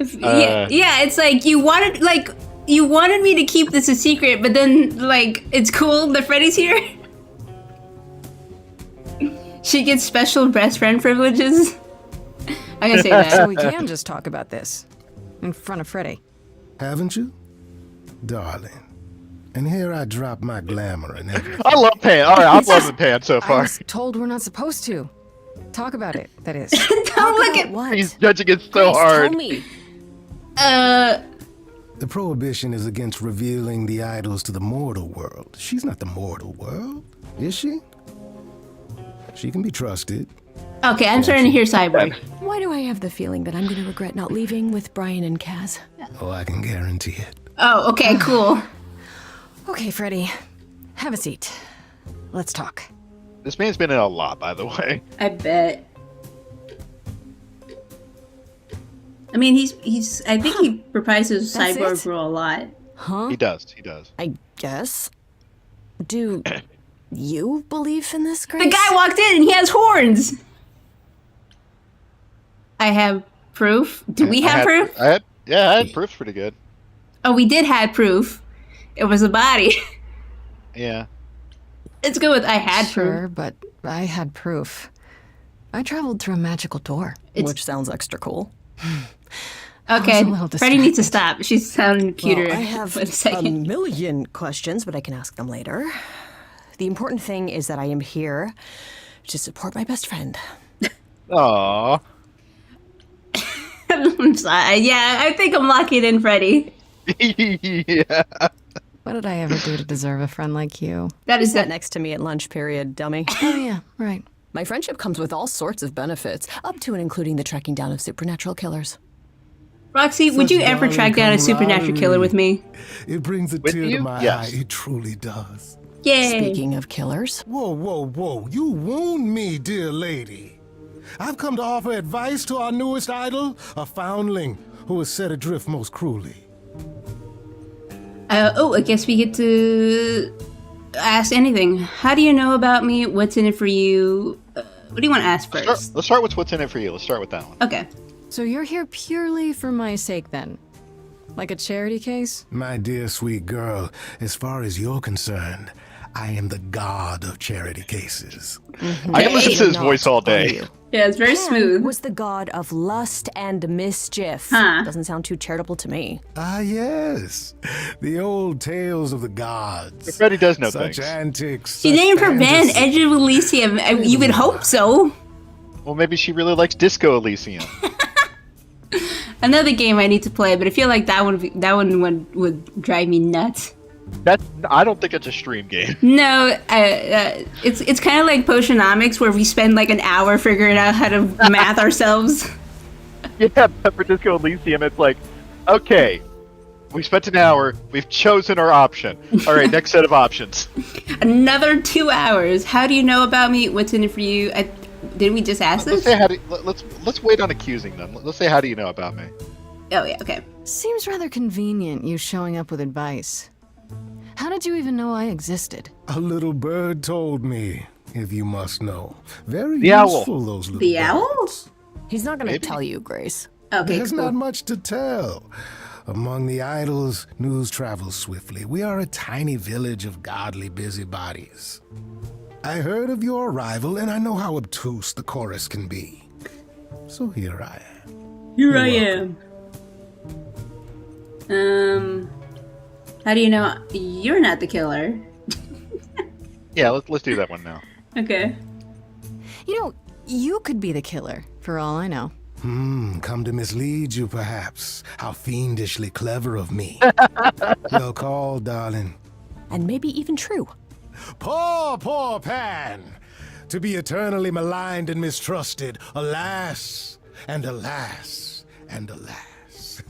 Yeah, it's like you wanted me to keep this a secret, but then like it's cool that Freddy's here. She gets special best friend privileges. I'm gonna say that. So we can just talk about this in front of Freddy. Haven't you? Darling. And here I drop my glamour and everything. I love Pan. All right, I'm loving Pan so I far. was told we're not supposed to talk about it. That is. Don't look at What? He's judging it so Grace, hard. Tell me. The prohibition is against revealing the idols to the mortal world. She's not the mortal world, is she? She can be trusted. Okay, I'm starting to hear Cyborg. Why do I have the feeling that I'm going to regret not leaving with Brian and Kaz? Oh, I can guarantee it. Oh, okay, cool. Okay, Freddy, have a seat. Let's talk. This man's been in a lot, by the way. I bet. I mean, he's. I think he reprises That's Cyborg it? role a lot. Huh? He does. I guess. Do you believe in this, Grace? The guy walked in and he has horns. I have proof. Do we have proof? I had proof pretty good. Oh, we did have proof. It was a body. Yeah. Let's go with I had Sure, proof. but I had proof. I traveled through a magical door. Which sounds extra cool. Okay, I was a little Freddie needs to distracted. stop. She's sounding cuter. Well, I have One a second. million questions, but I can ask them later. The important thing is that I am here to support my best friend. Aww. I'm sorry. Yeah, I think I'm locking in Freddie. Yeah. What did I ever do to deserve a friend like you? That is Sat that. next to me at lunch period, dummy. Oh, yeah, right. My friendship comes with all sorts of benefits, up to and including the tracking down of supernatural killers. Roxy, would you ever track down a supernatural killer with me? It brings a With tear you? to my Yes. eye. It truly does. Yay. Speaking of killers, Whoa, whoa, whoa. You wound me, dear lady. I've come to offer advice to our newest idol, a foundling who was set adrift most cruelly. I guess we get to ask anything. How do you know about me? What's in it for you? What do you want to ask first? Let's start with what's in it for you. Let's start with that one. Okay. So you're here purely for my sake, then? Like a charity case? My dear sweet girl, as far as you're concerned, I am the god of charity cases. I can listen to his Not voice all on day. you. Yeah, it's very Pan smooth. was the god of lust and mischief. Huh. Doesn't sound too charitable to me. Ah, yes. The old tales of the gods. Freddy does know Such things. antics. She such named her band fantasy. Edge of Elysium. You would hope so. Well, maybe she really likes Disco Elysium. Another game I need to play, but I feel like that one would drive me nuts. I don't think it's a stream game. No, it's kind of like Potionomics, where we spend like an hour figuring out how to math ourselves. Yeah, but for Disco Elysium, it's like, okay, We spent an hour. We've chosen our option. All right, next set of options. Another 2 hours. How do you know about me? What's in it for you? Didn't we just ask Let's this? say let's wait on accusing them. Let's say, how do you know about me? Oh yeah, okay. Seems rather convenient, you showing up with advice. How did you even know I existed? A little bird told me, if you must know. Very The owl. useful, those little The birds. owl? He's not gonna Maybe. tell you, Grace. Okay, There's cool. not much to tell. Among the idols, news travels swiftly. We are a tiny village of godly busybodies. I heard of your arrival, and I know how obtuse the chorus can be. So here I am. Here I am. How do you know you're not the killer? Yeah, let's do that one now. Okay. You know, you could be the killer, for all I know. Come to mislead you, perhaps. How fiendishly clever of me. Well called, darling. And maybe even true. Poor Pan! To be eternally maligned and mistrusted. Alas, and alas, and alas.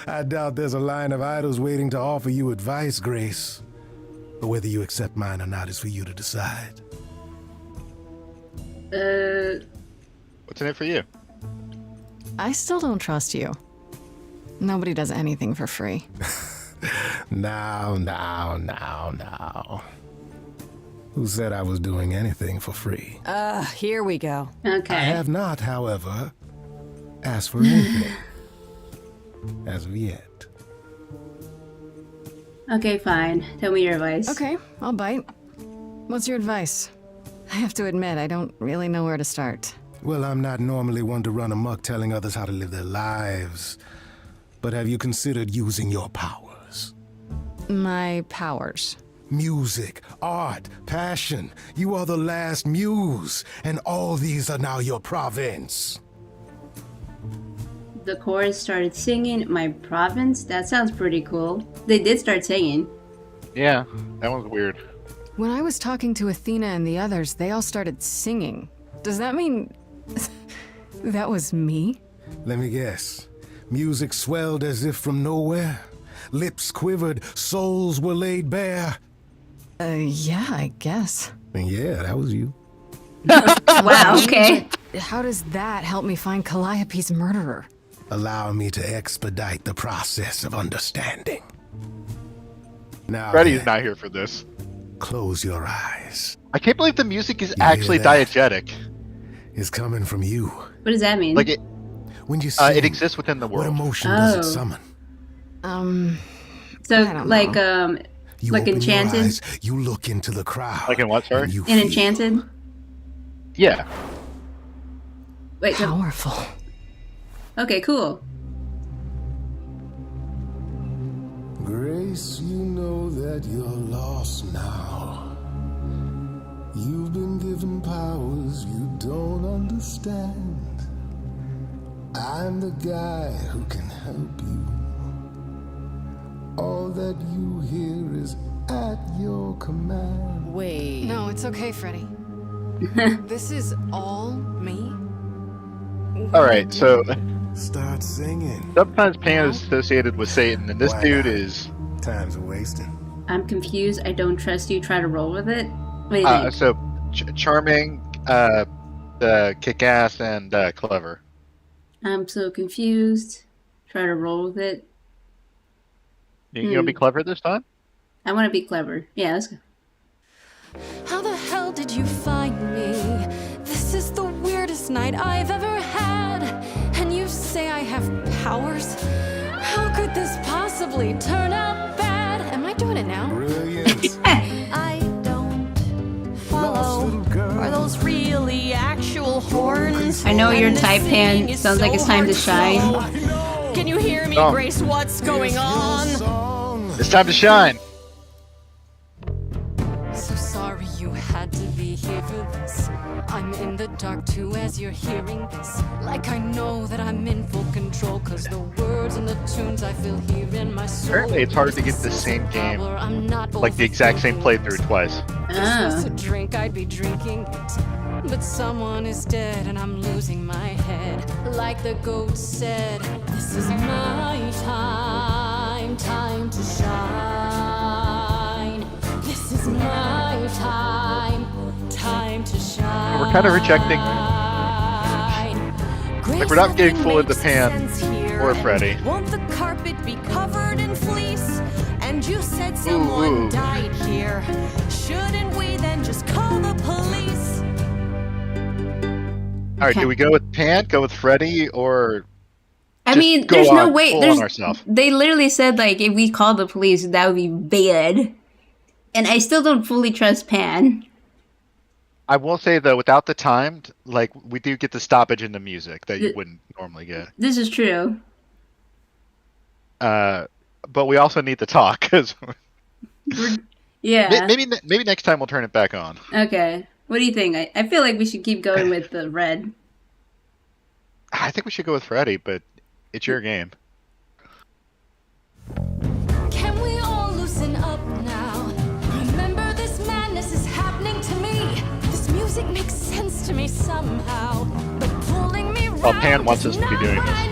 I doubt there's a line of idols waiting to offer you advice, Grace. But whether you accept mine or not is for you to decide. What's in it for you? I still don't trust you. Nobody does anything for free. Now. Who said I was doing anything for free? Here we go. Okay. I have not, however, asked for anything. As of yet. Okay, fine. Tell me your advice. Okay, I'll bite. What's your advice? I have to admit, I don't really know where to start. Well, I'm not normally one to run amok telling others how to live their lives. But have you considered using your powers? My powers. Music, art, passion. You are the last muse, and all these are now your province. The chorus started singing My Province. That sounds pretty cool. They did start singing. Yeah, that one's weird. When I was talking to Athena and the others, they all started singing. Does that mean that was me? Let me guess. Music swelled as if from nowhere. Lips quivered, souls were laid bare. Yeah, I guess. And yeah, that was you. Wow, okay. How does that help me find Calliope's murderer? Allow me to expedite the process of understanding. Now, Freddy's then, not here for this. close your eyes. I can't believe the music is You hear actually that? diegetic. It's coming from you. What does that mean? Like it, When you sing, it exists within the what world. emotion does Oh. it summon? So, I don't like, know. You Like open Enchanted? your eyes, you look into the crowd. Like in what, sorry? and you in feel. Enchanted? Yeah. Wait, so, Powerful. okay, cool. Grace, you know that you're lost now. You've been given powers you don't understand. I'm the guy who can help you. All that you hear is at your command. Wait. No, it's okay, Freddy. This is all me? All right, so Start singing. sometimes Pan is associated with Satan, and this Why dude not? is. Time's a wasting. I'm confused. I don't trust you. Try to roll with it. What do you think? So charming, kick-ass, and clever. I'm so confused. Try to roll with it. You gonna be clever this time? I want to be clever. Yeah, let's go. How the hell did you find me? This is the weirdest night I've ever had. And you say I have powers? How could this possibly turn out bad? Am I doing it now? Brilliant. I don't Lost follow. little girl. Are those really actual horns? I know your And this type, Pan. singing is Sounds like so it's time to hard shine. swallow. Can you hear me, Oh. Grace? What's going on? Song. It's time to shine. So sorry you had to be here for this. I'm in the dark too as you're hearing this. Like I know that I'm in full control, cause the words and the tunes I feel here in my soul. Apparently it's hard to get the same game, I'm not like the exact same playthrough twice. This was a drink, I'd be drinking it. But someone is dead and I'm losing my head. Like the goat said, this is my time, time to shine. This is my time, time to shine. We're kind of rejecting. Like, we're not getting full into Pan or Freddy. Won't the carpet be covered in fleece? And you said someone died here. Shouldn't we then just call the police? All right, do we go with Pan, go with Freddy, or I just mean, go there's no on way. full There's, on ourselves? they literally said, like, if we call the police, that would be bad. And I still don't fully trust Pan. I will say though, without the time, like we do get the stoppage in the music that you wouldn't normally get. This is true. But we also need to talk because Yeah. maybe next time we'll turn it back on. Okay. What do you think? I feel like we should keep going with the red. I think we should go with Freddy, but it's your game. Can we all loosen up now? Remember, this madness is happening to me. This music makes sense to me somehow. But pulling me Well, round Pan wants is us to be not doing what this. I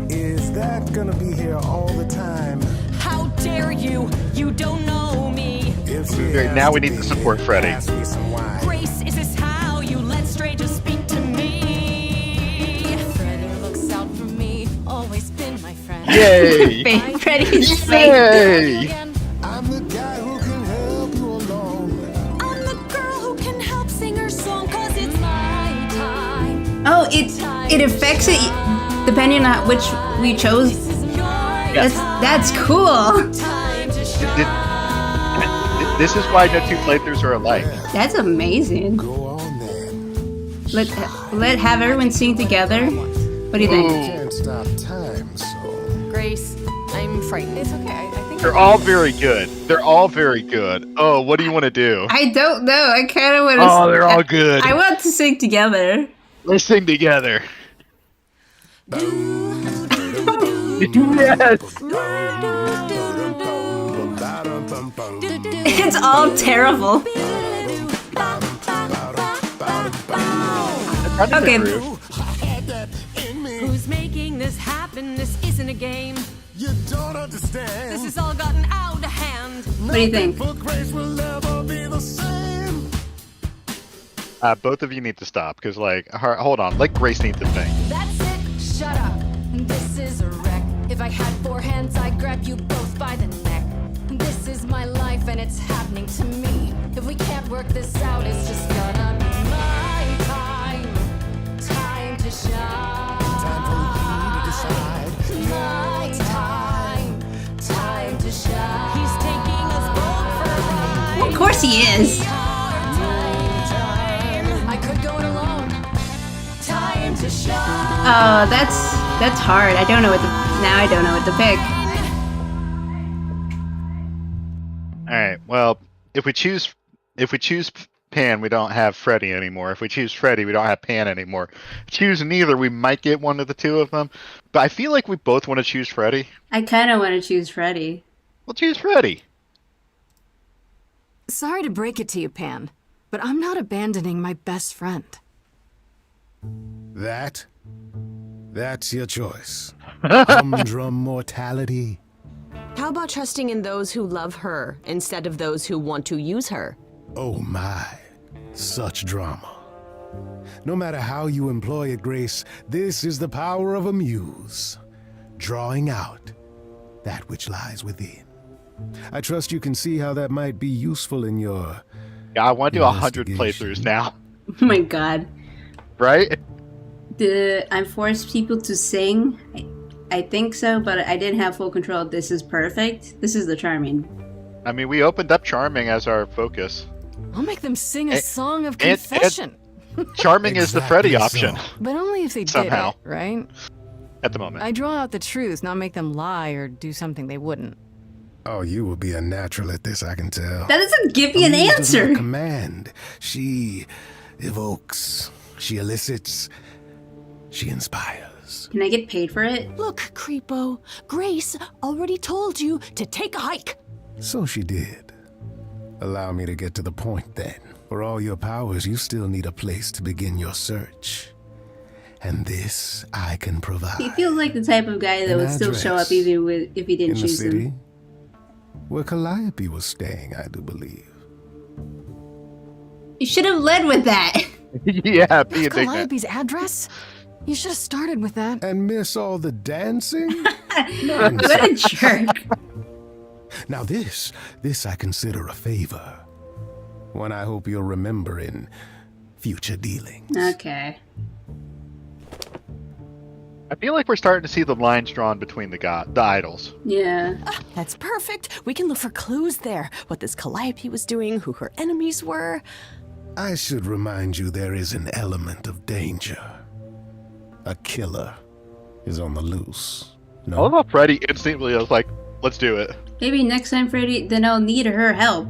need. Is that gonna be here all the time? How dare you? You don't know me. If she Okay, has now we to need to be, support Freddy. pass me some wine. Grace, is this how you let strangers speak to me? Freddy looks out for me, always been my friend. Yay! Freddy's fake. Yay! I'm the guy who can help you along. I'm the girl who can help sing her song, 'cause it's my time. Oh, it affects it depending on which we chose. This is my That's cool. time to shine. This is why no two playthroughs are alike. That's amazing. Go on then. Let have everyone sing together. What do you think? Can't stop time, so. Grace, I'm frightened. It's okay. I think They're all very good. They're all very good. Oh, what do you want to do? I don't know. I kind of want to. Oh, they're all good. I want to sing together. Let's sing together. Yes. It's all terrible. Okay. Who's making this happen? This isn't a game. You don't understand. This has all gotten out of hand. What do you think? For Grace will never be the same. Both of you need to stop because, like, hold on. Let Grace need to think. That's it. Shut up. This is a wreck. If I had 4 hands, I'd grab you both by the neck. This is my life and it's happening to me. If we can't work this out, it's just gonna be my time. Time to shine. Time for you to decide. My time. Time to shine. He's taking us both for a ride. Of course he is. I could go it alone. Time to shine. Oh, that's hard. I don't know what to. Now I don't know what to pick. All right. Well, if we choose Pan, we don't have Freddy anymore. If we choose Freddy, we don't have Pan anymore. Choose neither, we might get one of the two of them. But I feel like we both want to choose Freddy. I kind of want to choose Freddy. We'll choose Freddy. Sorry to break it to you, Pan, but I'm not abandoning my best friend. That's your choice. Humdrum mortality. How about trusting in those who love her instead of those who want to use her? Oh my, such drama. No matter how you employ it, Grace, this is the power of a muse, drawing out that which lies within. I trust you can see how that might be useful in your... Yeah, I want to do 100 investigation. playthroughs now. Oh my god. Right? I forced people to sing. I think so, but I didn't have full control. This is perfect. This is the charming. I mean, we opened up Charming as our focus. I'll make them sing a And- song of and- confession. Charming is the Freddy Exactly option so. But only if they Somehow. did it, right? at the moment. I draw out the truth, not make them lie or do something they wouldn't. Oh, you will be a natural at this, I can tell. That doesn't give me an A muse does not answer. command. She evokes. She elicits. She inspires. Can I get paid for it? Look, Creepo, Grace already told you to take a hike. So she did. Allow me to get to the point then. For all your powers, you still need a place to begin your search. And this I can provide. He feels like the type of guy that An would still show up address even if he didn't in the choose city, him. where Calliope was staying, I do believe. You should have led with that. Yeah, be indignant. Calliope's address? You should have started with that. And miss all the dancing? What a jerk. Now this I consider a favor. One I hope you'll remember in future dealings. Okay. I feel like we're starting to see the lines drawn between the idols. Yeah. That's perfect. We can look for clues there. What this Calliope was doing, who her enemies were. I should remind you there is an element of danger. A killer is on the loose. I love No? how Freddy instantly was like, let's do it. Maybe next time, Freddy, then I'll need her help.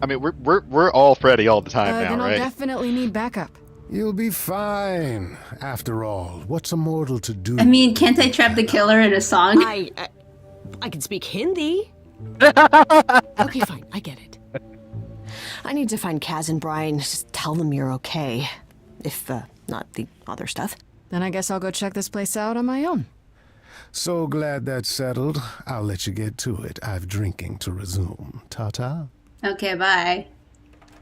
I mean, we're all Freddy all the time Then now, I'll right? definitely need backup. You'll be fine. After all, what's a mortal to do? I mean, can't I trap the killer in a song? I can speak Hindi. Okay, fine. I get it. I need to find Kaz and Brian. Just tell them you're okay. If, not the other stuff. Then I guess I'll go check this place out on my own. So glad that's settled. I'll let you get to it. I've drinking to resume. Ta-ta. Okay, bye.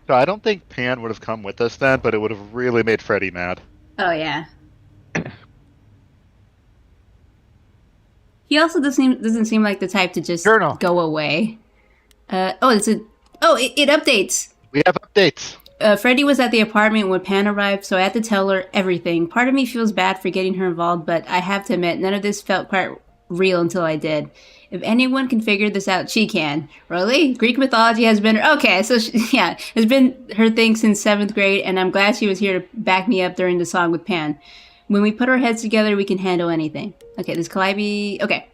So I don't think Pan would have come with us then, but it would have really made Freddy mad. Oh, yeah. He also doesn't seem like the type to just Journal. go away. It updates. We have updates. Freddy was at the apartment when Pan arrived, so I had to tell her everything. Part of me feels bad for getting her involved, but I have to admit, none of this felt quite real until I did. If anyone can figure this out, she can. Really? Greek mythology has been has been her thing since 7th grade, and I'm glad she was here to back me up during the song with Pan. When we put our heads together, we can handle anything. Okay, this Calliope... Okay.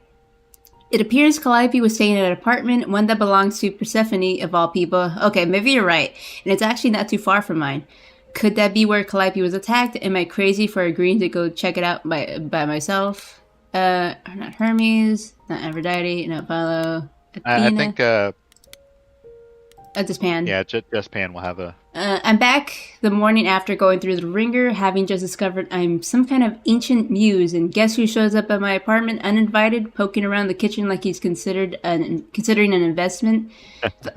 It appears Calliope was staying in an apartment, one that belongs to Persephone, of all people. Okay, maybe you're right, and it's actually not too far from mine. Could that be where Calliope was attacked? Am I crazy for agreeing to go check it out by myself? Not Hermes, not Aphrodite, not Apollo. I think, just Pan. yeah, just Pan will have a... I'm back the morning after going through the ringer, having just discovered I'm some kind of ancient muse, and guess who shows up at my apartment uninvited, poking around the kitchen like he's considering an investment?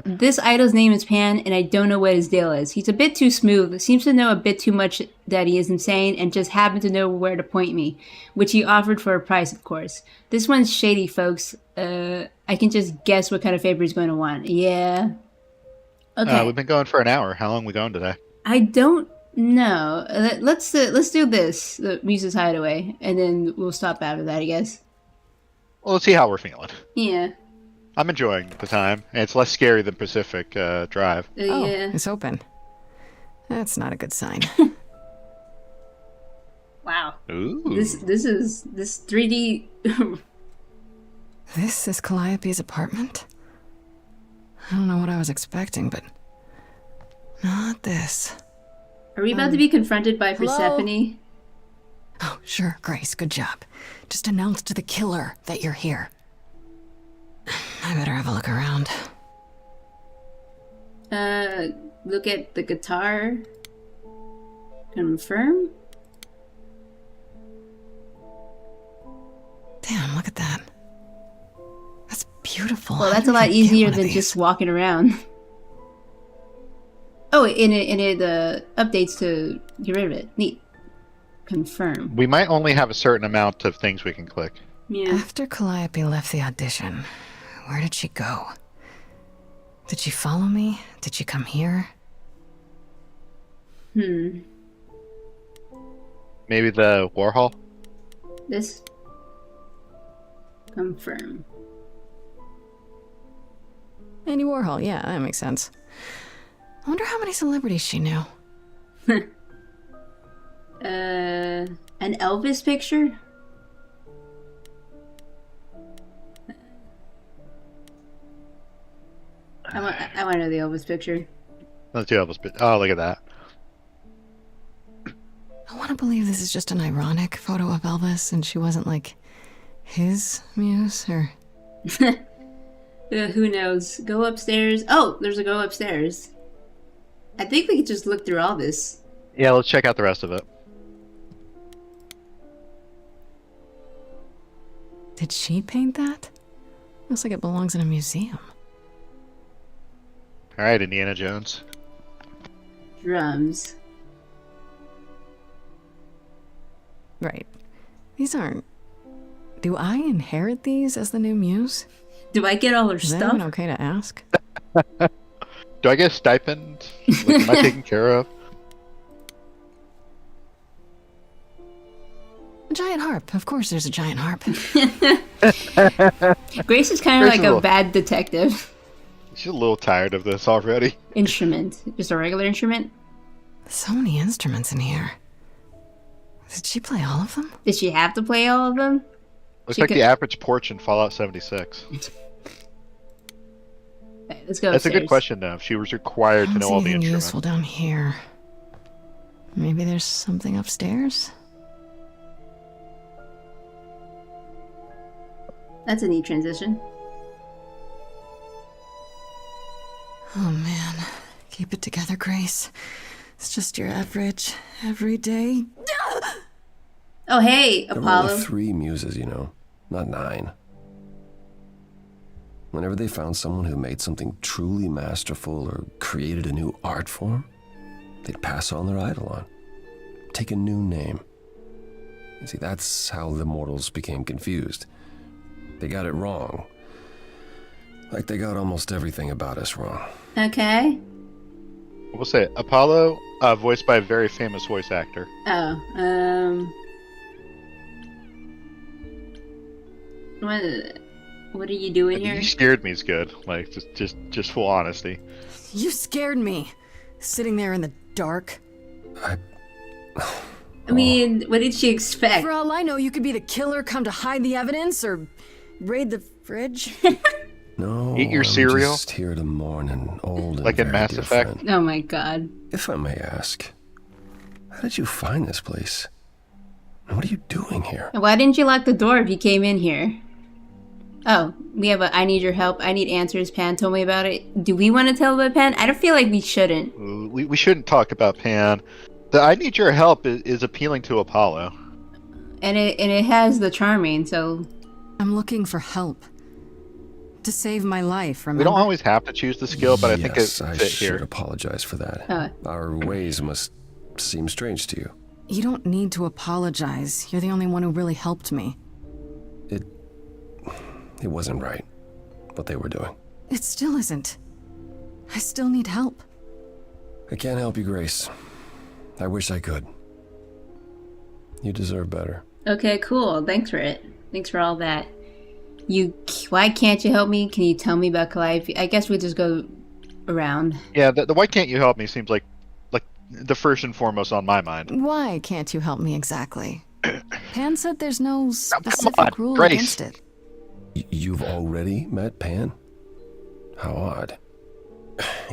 This idol's name is Pan, and I don't know what his deal is. He's a bit too smooth, seems to know a bit too much that he is insane, and just happened to know where to point me, which he offered for a price, of course. This one's shady, folks. I can just guess what kind of favor he's going to want. Yeah. Okay. We've been going for an hour. How long are we going today? I don't know. Let's do this, the Muse's Hideaway, and then we'll stop after that, I guess. Well, let's see how we're feeling. Yeah. I'm enjoying the time, and it's less scary than Pacific Drive. Yeah. It's open. That's not a good sign. Wow. Ooh. This 3D. This is Calliope's apartment? I don't know what I was expecting, but not this. Are we about to be confronted by hello? Persephone? Oh, sure, Grace, good job. Just announce to the killer that you're here. I better have a look around. Look at the guitar. Confirm? Damn, look at that. That's beautiful. Well, How that's did a lot you get easier one of than these? just walking around. Oh, and it updates to get rid of it. Neat. Confirm. We might only have a certain amount of things we can click. Yeah. After Calliope left the audition, where did she go? Did she follow me? Did she come here? Maybe the Warhol? This. Confirm. Andy Warhol, yeah, that makes sense. I wonder how many celebrities she knew. An Elvis picture? I want to know the Elvis picture. Let's do Elvis. Oh, look at that. I want to believe this is just an ironic photo of Elvis and she wasn't like his muse or... Who knows? Go upstairs. Oh, there's a go upstairs. I think we could just look through all this. Yeah, let's check out the rest of it. Did she paint that? Looks like it belongs in a museum. All right, Indiana Jones. Drums. Right. These aren't... Do I inherit these as the new muse? Do I get all her Is that stuff? even okay to ask? Do I get a stipend? Like, am I taken care of? A giant harp. Of course there's a giant harp. Grace is kind of Grace like is a a- bad detective. She's a little tired of this already. Instrument. Just a regular instrument? So many instruments in here. Did she play all of them? Did she have to play all of them? Looks She like could- the average porch in Fallout 76. Okay, let's go That's a good upstairs. question, though. If she was required to I know don't all see the anything instruments. useful down here. Maybe there's something upstairs? That's a neat transition. Oh man. Keep it together, Grace. It's just your average, everyday... Oh, hey, There were Apollo. only 3 muses, you know, not 9. Whenever they found someone who made something truly masterful or created a new art form, they'd pass on their eidolon, take a new name. You see, that's how the mortals became confused. They got it wrong. Like they got almost everything about us wrong. Okay. We'll say it. Apollo, voiced by a very famous voice actor. Oh, what are you doing here? You scared me is good. Like, just full honesty. You scared me. Sitting there in the dark. I mean, what did she expect? For all I know, you could be the killer come to hide the evidence or raid the fridge. No, Eat your I'm cereal? just here to mourn an old and Like in very Mass dear Effect? friend. Oh my god. If I may ask, how did you find this place? And what are you doing here? Why didn't you lock the door if you came in here? Oh, we have a I need your help. I need answers. Pan told me about it. Do we want to tell about Pan? I don't feel like we shouldn't. We shouldn't talk about Pan. The I need your help is appealing to Apollo. And it has the charming, so I'm looking for help. To save my life, remember? We don't always have to choose the skill, but I think it Yes, I fit should here. apologize for that. Oh. Our ways must seem strange to you. You don't need to apologize. You're the only one who really helped me. It wasn't right, what they were doing. It still isn't. I still need help. I can't help you, Grace. I wish I could. You deserve better. okay, cool. Thanks for it. Thanks for all that. Why can't you help me? Can you tell me about Calliope? I guess we just go around. Yeah, the why can't you help me seems like the first and foremost on my mind. Why can't you help me exactly? Pan said there's no on, specific rule Grace. against it. You've already met Pan? How odd.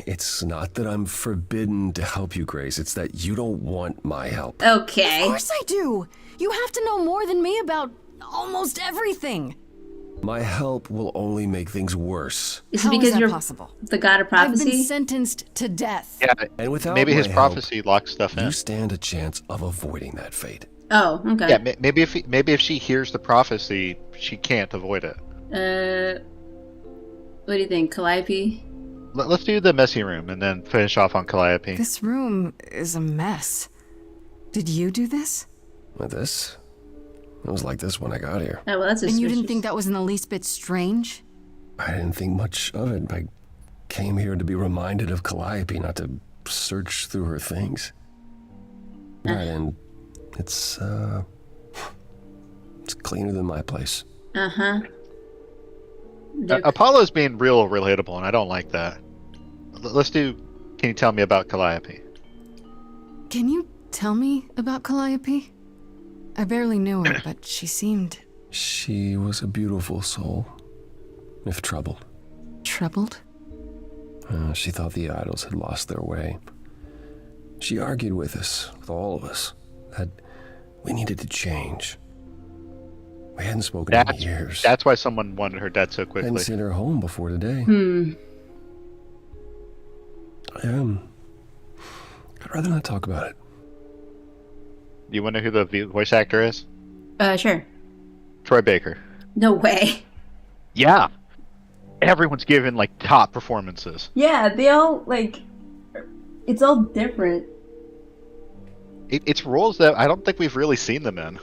It's not that I'm forbidden to help you, Grace. It's that you don't want my help. Okay. Of course I do. You have to know more than me about almost everything. My help will only make things worse. Is How it because is that you're possible? the god of I've been prophecy? sentenced to death. Yeah, And without maybe his my help, prophecy locks stuff in. you stand a chance of avoiding that fate. Oh, okay. Yeah, maybe if she hears the prophecy, she can't avoid it. What do you think, Calliope? Let's do the messy room and then finish off on Calliope. This room is a mess. Did you do this? With this? It was like this when I got here. Oh, well, that's And you didn't suspicious. think that was in the least bit strange? I didn't think much of it. I came here to be reminded of Calliope, not to search through her things. Right, and it's cleaner than my place. Uh-huh. Apollo's being real relatable, and I don't like that. Let's do. Can you tell me about Calliope? Can you tell me about Calliope? I barely knew her, but she seemed She was a beautiful soul, if troubled. troubled. She thought the idols had lost their way. She argued with us, with all of us, that we needed to change. We hadn't spoken in years. That's why someone wanted her dead so I quickly. hadn't seen her home before today. I'd rather not talk about it. Do you want to know who the voice actor is? Sure. Troy Baker. No way. Yeah. Everyone's given like top performances. Yeah, they all like. It's all different. It's roles that I don't think we've really seen them in.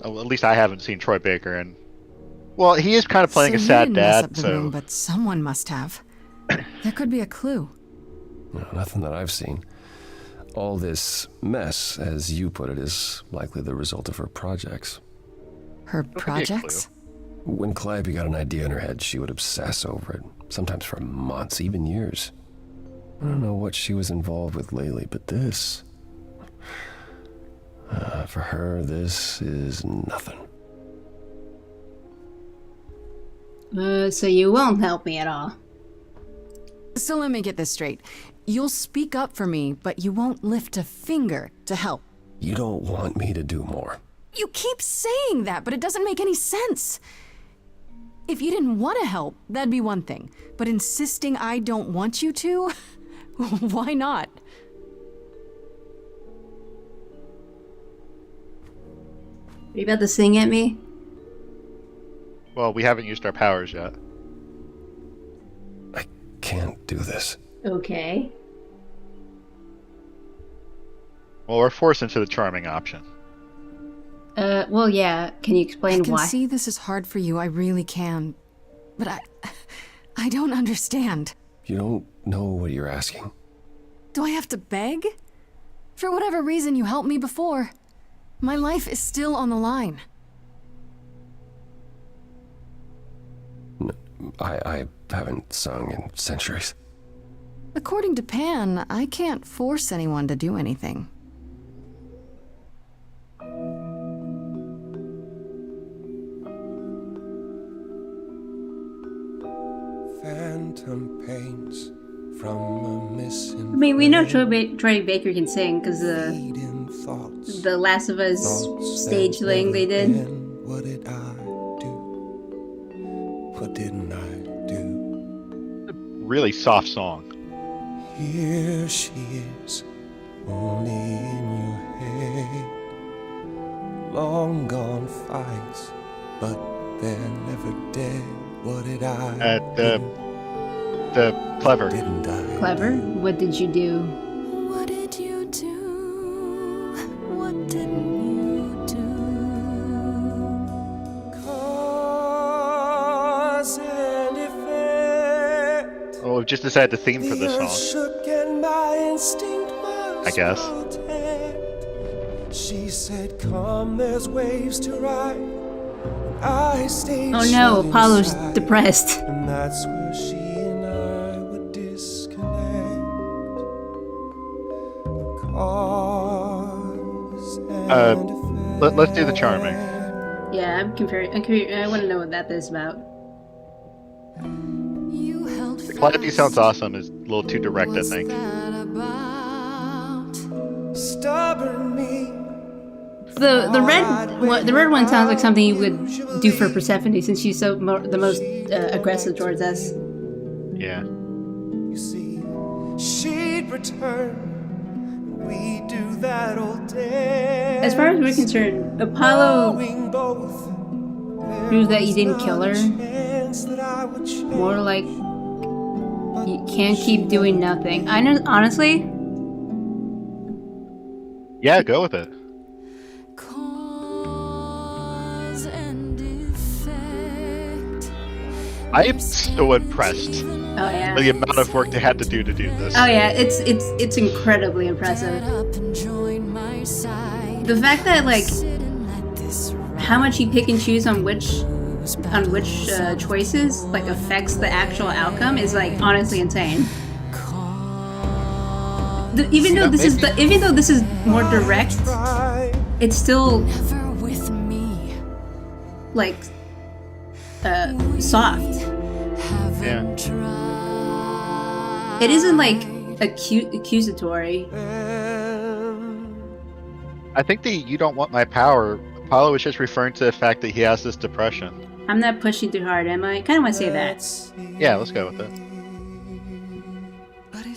Oh, at least I haven't seen Troy Baker in. Well, he is kind of playing a you sad didn't mess dad, up the so. room, but someone must have. There could be a clue. No, nothing that I've seen. All this mess, as you put it, is likely the result of her projects. Her be a projects? When Calliope got an idea in her head, she would obsess over it, sometimes for months, even years. I don't know what she was involved with lately, but this... for her, this is nothing. So you won't help me at all. So let me get this straight. You'll speak up for me, but you won't lift a finger to help. You don't want me to do more. You keep saying that, but it doesn't make any sense. If you didn't want to help, that'd be one thing. But insisting I don't want you to? Why not? Are you about to sing at me? Well, we haven't used our powers yet. I can't do this. Okay. Well, we're forced into the charming option. Well, yeah. Can you explain I can why? see this is hard for you, I really can. But I don't understand. You don't know what you're asking. Do I have to beg? For whatever reason you helped me before. My life is still on the line. I haven't sung in centuries. According to Pan, I can't force anyone to do anything. Phantom pains from a missing. I mean, we know Troy Baker can sing because the Last of Us stage thing they did. What did I do? What didn't I do? Really soft song. Here she is, only in your head. Long gone fights, but they're never dead. What did I The clever. Didn't I? Clever? What did you do? What did you do? What didn't you do? Cause and effect. Oh, we've just decided the theme for this song. Shook and my instinct was I guess. protect. She said, "Come, there's waves to ride." I stayed. Oh no, shut Apollo's inside, depressed. and that's where she and I would disconnect. Cause and Let's do the charming. Yeah, I'm comparing. I want to know what that is about. You held The Calliope sounds awesome. Is a little too direct, I think. stubborn me. The red one sounds like something you would do for Persephone since she's the most aggressive towards us. Yeah. You see, she'd return. We do that all day. As far as we're concerned, Apollo proved that you didn't kill her. More like you can't keep doing nothing. I know, honestly. Yeah, go with it. Cause and effect. I'm so impressed Oh yeah. by the amount of work they had to do this. Oh yeah, it's incredibly impressive. The fact that like how much you pick and choose on which choices like affects the actual outcome is like honestly insane. Even though this is more direct, it's still like soft. Yeah. It isn't like accusatory. I think the "you don't want my power" Apollo was just referring to the fact that he has this depression. I'm not pushing too hard, am I? Kind of want to say that. Yeah, let's go with it.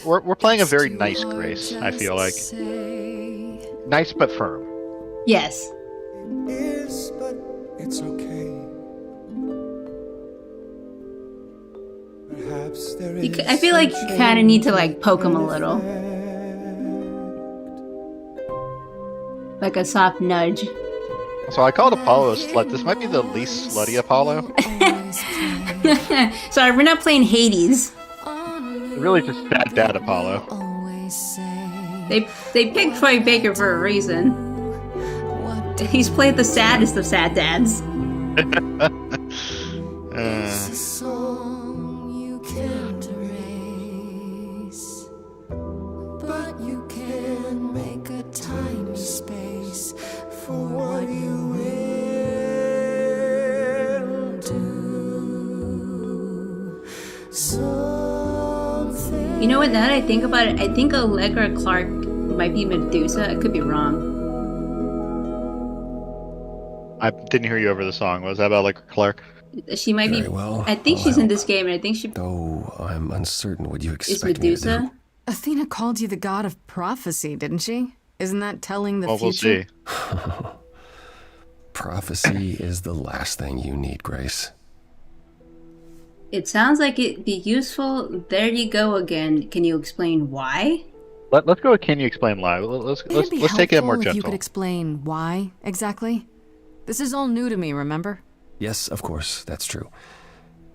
we're playing a very nice Grace. I feel like nice but firm. Yes. Is, but it's okay. Perhaps there is I feel like you kind of need to like poke him a little, like a soft nudge. So I called Apollo a slut. This might be the least slutty Apollo. Sorry, we're not playing Hades. Really just sad dad Apollo. They picked Troy Baker for a reason. He's played the saddest of sad dads. but you can make a tiny space for what you will do. Something. You know what? Now that I think about it, I think Allegra Clark might be Medusa. I could be wrong. I didn't hear you over the song. Was that about like Clark? She might Very be. well. I think I'll she's in help. this game, and I think she Though I'm uncertain what you is expect me to do. Medusa. Athena called you the god of prophecy, didn't she? Isn't that telling the Well, we'll future? see. Prophecy is the last thing you need, Grace. It sounds like it'd be useful. There you go again. Can you explain why? Let's go with Can You Explain Live. Let's take it more If you gentle. could explain why exactly. This is all new to me. Remember? Yes, of course, that's true.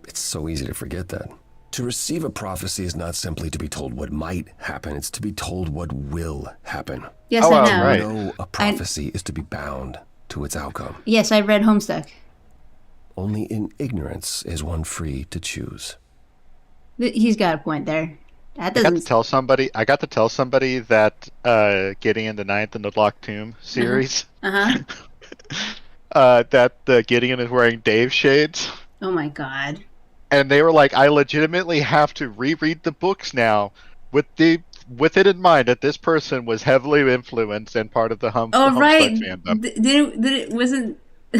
It's so easy to forget that. To receive a prophecy is not simply to be told what might happen, it's to be told what will happen. Yes, Oh, I wow, know. right. No, a prophecy is to be bound to its outcome. Yes, I read Homestuck. Only in ignorance is one free to choose. He's got a point there. That I got to doesn't. tell somebody. That Gideon the Ninth in the Locked Tomb series. Uh huh. That Gideon is wearing Dave shades, Oh my god. and they were like, "I legitimately have to reread the books now, with it in mind that this person was heavily influenced and part of the Oh Homestuck right. fandom."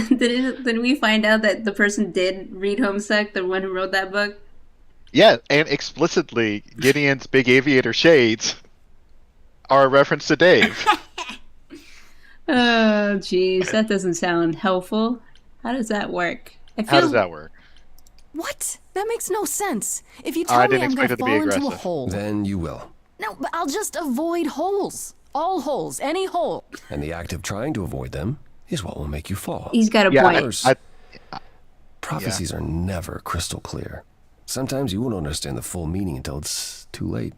Didn't we find out that the person did read Homestuck, the one who wrote that book? Yeah, and explicitly, Gideon's big aviator shades are a reference to Dave. Oh jeez, that doesn't sound helpful. How does that work? How does that work? What? That makes no sense. If you I tell me didn't I'm going expect to it to be fall into a aggressive. hole. Then you will. No, but I'll just avoid holes. All holes. Any hole. And the act of trying to avoid them is what will make you fall. He's got a Yeah, point. First, prophecies are never crystal clear. Sometimes you won't understand the full meaning until it's too late.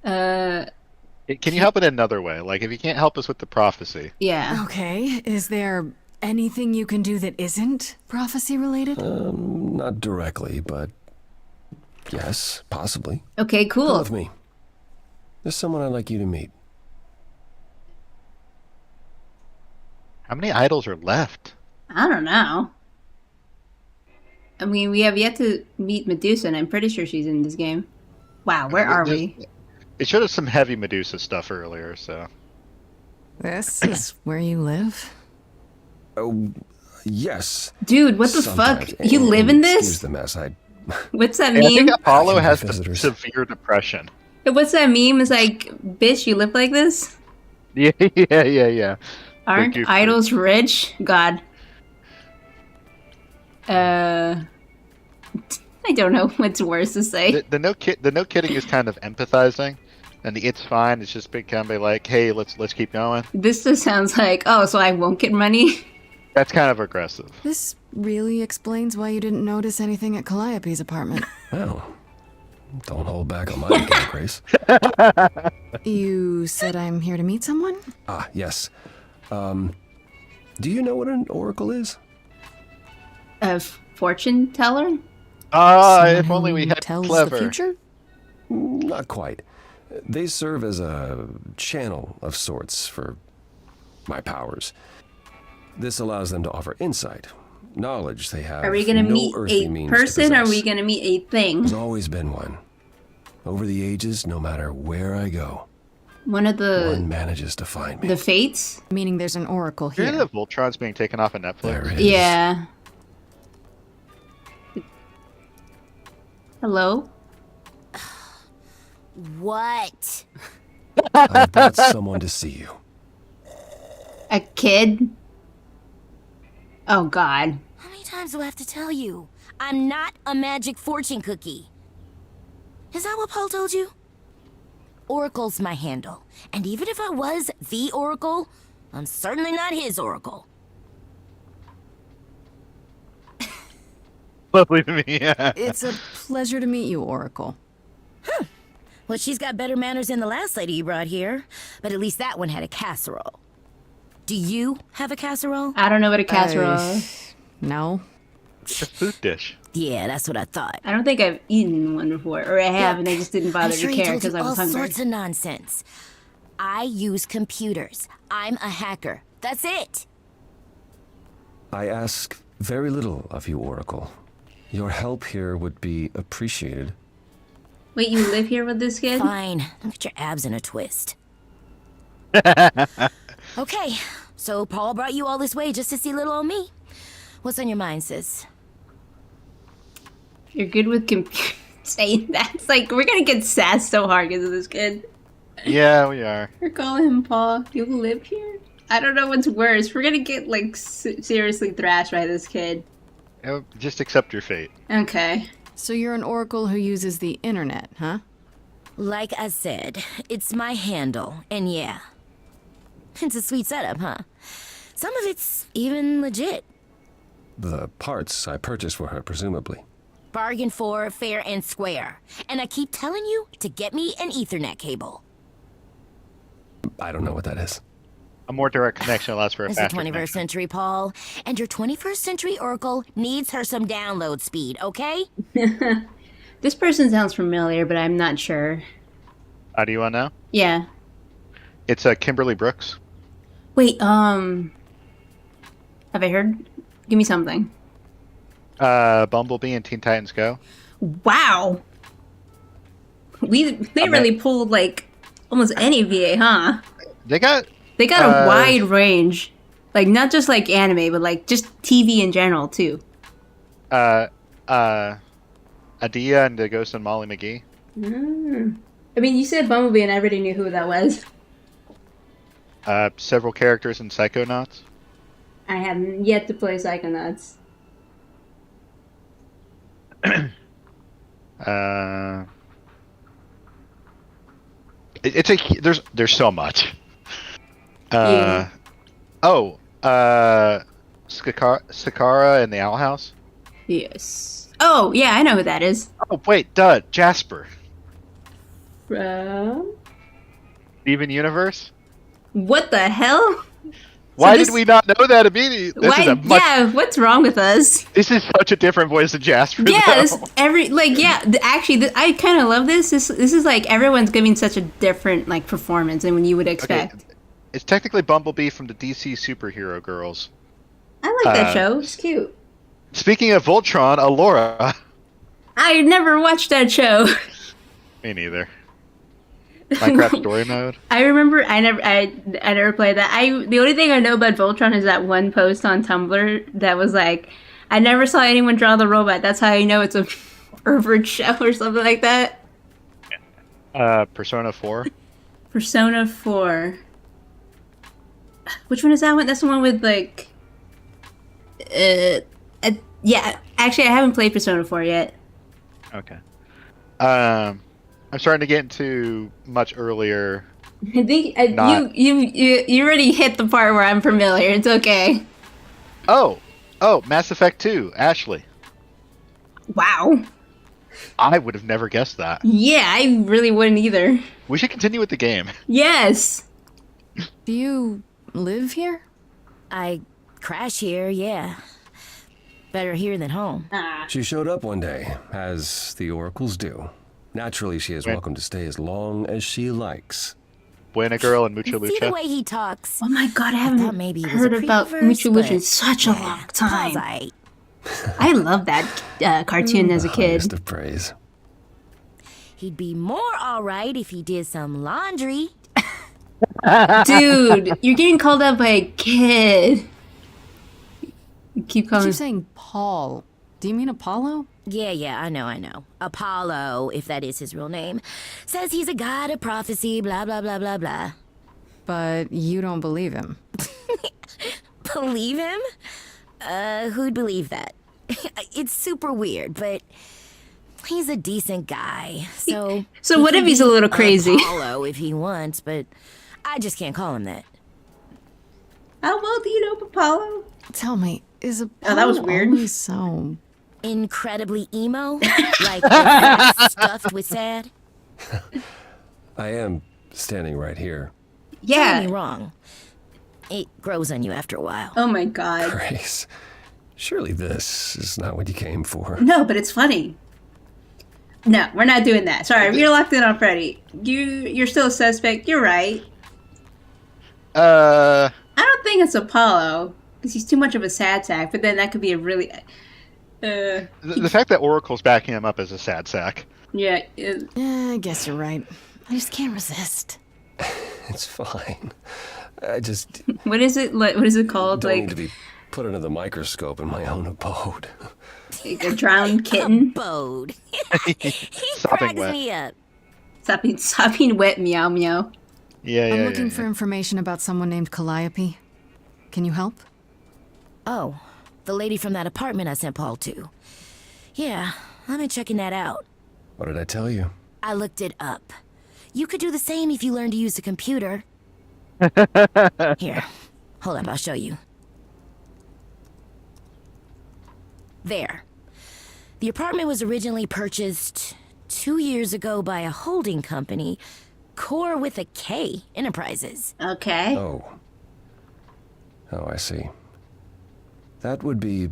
Can you help it another way? Like, if you can't help us with the prophecy, Yeah. Okay. Is there anything you can do that isn't prophecy related? Not directly, but yes, possibly. Okay, Come cool. with me. There's someone I'd like you to meet. how many idols are left? I don't know. I mean, we have yet to meet Medusa, and I'm pretty sure she's in this game. Wow, where are we? It showed us some heavy Medusa stuff earlier, so. This is where you live? Oh, yes. Dude, what the Sometimes. fuck? You live in Excuse this? the mess. What's that I think meme? Apollo I has have visitors. severe depression. What's that meme? It's like, bitch, you live like this? Yeah. Aren't goofy. idols rich? God. I don't know what's worse to say. The no kidding is kind of empathizing, and the it's fine is just becoming like, hey, let's keep going. This just sounds like, oh, so I won't get money? That's kind of aggressive. This really explains why you didn't notice anything at Calliope's apartment. Well, don't hold back on my account, Grace. You said I'm here to meet someone? Ah, yes. Do you know what an oracle is? A fortune teller? If Someone only we who had tells clever. the future? Not quite. They serve as a channel of sorts for my powers. This allows them to offer insight, knowledge they have. Are we gonna no meet earthly a means to person or are we possess. gonna meet a thing? There's always been one. Over the ages, no matter where I go, One of one manages to find me. the fates? Meaning there's an oracle You know here. that Voltron's being taken off of Netflix? There it is. Yeah. Hello? What? I've brought someone to see you. A kid? Oh God. How many times do I have to tell you? I'm not a magic fortune cookie. Is that what Paul told you? Oracle's my handle. And even if I was the Oracle, I'm certainly not his Oracle. Believe me, yeah. It's a pleasure to meet you, Oracle. Well, she's got better manners than the last lady you brought here. But at least that one had a casserole. Do you have a casserole? I don't know what a casserole is. No. It's a food dish. Yeah, that's what I thought. I don't think I've eaten one before, or I have, and I just didn't bother I'm sure to he care told you because I was all hungry. sorts of nonsense. I use computers. I'm a hacker. That's it. I ask very little of you, Oracle. Your help here would be appreciated. Wait, you live here with this kid? Fine. Don't get your abs in a twist. Okay, so Paul brought you all this way just to see little old me. What's on your mind, sis? You're good with saying that. It's like, we're gonna get sassed so hard because of this kid. Yeah, we are. We're calling him Paul. You live here? I don't know what's worse. We're gonna get, like, seriously thrashed by this kid. Just accept your fate. Okay. So you're an Oracle who uses the internet, huh? Like I said, it's my handle, and yeah. It's a sweet setup, huh? Some of it's even legit. The parts I purchased for her, presumably. Bargain for, fair and square. And I keep telling you to get me an Ethernet cable. I don't know what that is. A more direct connection allows for a It's the faster 21st connection. century, Paul. And your 21st century Oracle needs her some download speed, okay? This person sounds familiar, but I'm not sure. How do you want to know? Yeah. It's Kimberly Brooks. Wait, have I heard? Give me something. Bumblebee and Teen Titans Go. Wow. They really pulled, like, almost any VA, huh? They got a wide range. Like, not just, like, anime, but, like, just TV in general, too. Adia and the Ghost and Molly McGee. I mean, you said Bumblebee, and I already knew who that was. Several characters in Psychonauts. I have yet to play Psychonauts. There's so much. Yeah. Sakara and the Owl House. Yes. Oh, yeah, I know who that is. Oh wait, Jasper. Steven Universe. What the hell? Why did we not know that immediately? Yeah, what's wrong with us? This is such a different voice than Jasper. Yeah, though. I kind of love this. This is like everyone's giving such a different like performance than you would expect. Okay. It's technically Bumblebee from the DC Superhero Girls. I like that show. It's cute. Speaking of Voltron, Alora. I never watched that show. Me neither. Minecraft Story Mode. I remember I never played that. The only thing I know about Voltron is that one post on Tumblr that was like, I never saw anyone draw the robot. That's how you know it's a pervert show or something like that. Persona 4. Persona 4. Which one is that one? That's the one with like yeah, actually I haven't played Persona 4 yet. Okay. I'm starting to get into much earlier. I think you already hit the part where I'm familiar. It's okay. Oh, Mass Effect 2, Ashley. Wow. I would have never guessed that. Yeah, I really wouldn't either. We should continue with the game. Yes. Do you live here? I crash here, yeah. Better here than home. She showed up one day, as the oracles do. Naturally, she is welcome to stay as long as she likes. Buena Girl and Mucha See the Lucha. way he talks. Oh my god, I haven't maybe it was heard a about pre-verse, Mucha Lucha in but such a long time. Paul's I love that cartoon as a kid. Highest of praise. He'd be more alright if he did some laundry. Dude, you're getting called out by a kid. You keep I calling keep saying Paul. Do you mean Apollo? Yeah, I know. Apollo, if that is his real name, says he's a god of prophecy, blah, blah, blah, blah, blah. But you don't believe him. Believe him? Who'd believe that? It's super weird, but he's a decent guy, so... So what if he's a little crazy? Apollo if he wants, but I just can't call him that. How well do you know Apollo? Tell me, is Apollo that was weird. always so... Incredibly emo? Like your face stuffed with sad? I am standing right here. Yeah. Don't get me wrong. It grows on you after a while. Oh my god. Grace, surely this is not what you came for. No, but it's funny. No, we're not doing that. Sorry, if you're locked in on Freddy, you're still a suspect. You're right. I don't think it's Apollo because he's too much of a sad sack. But then that could be a really. The fact that Oracle's backing him up as a sad sack. Yeah. I guess you're right. I just can't resist. It's fine. I just What is it? What is it called? don't Like need to be put under the microscope in my own abode. a drowned kitten. Abode. He Sopping cracks wet. me up. Sopping wet. Meow meow. Yeah, I'm looking for information about someone named Calliope. Can you help? Oh, the lady from that apartment I sent Paul to. Yeah, I've been checking that out. What did I tell you? I looked it up. You could do the same if you learned to use a computer. Here, hold up, I'll show you. There. The apartment was originally purchased 2 years ago by a holding company, Core with a K Enterprises. Okay. Oh, I see. That would be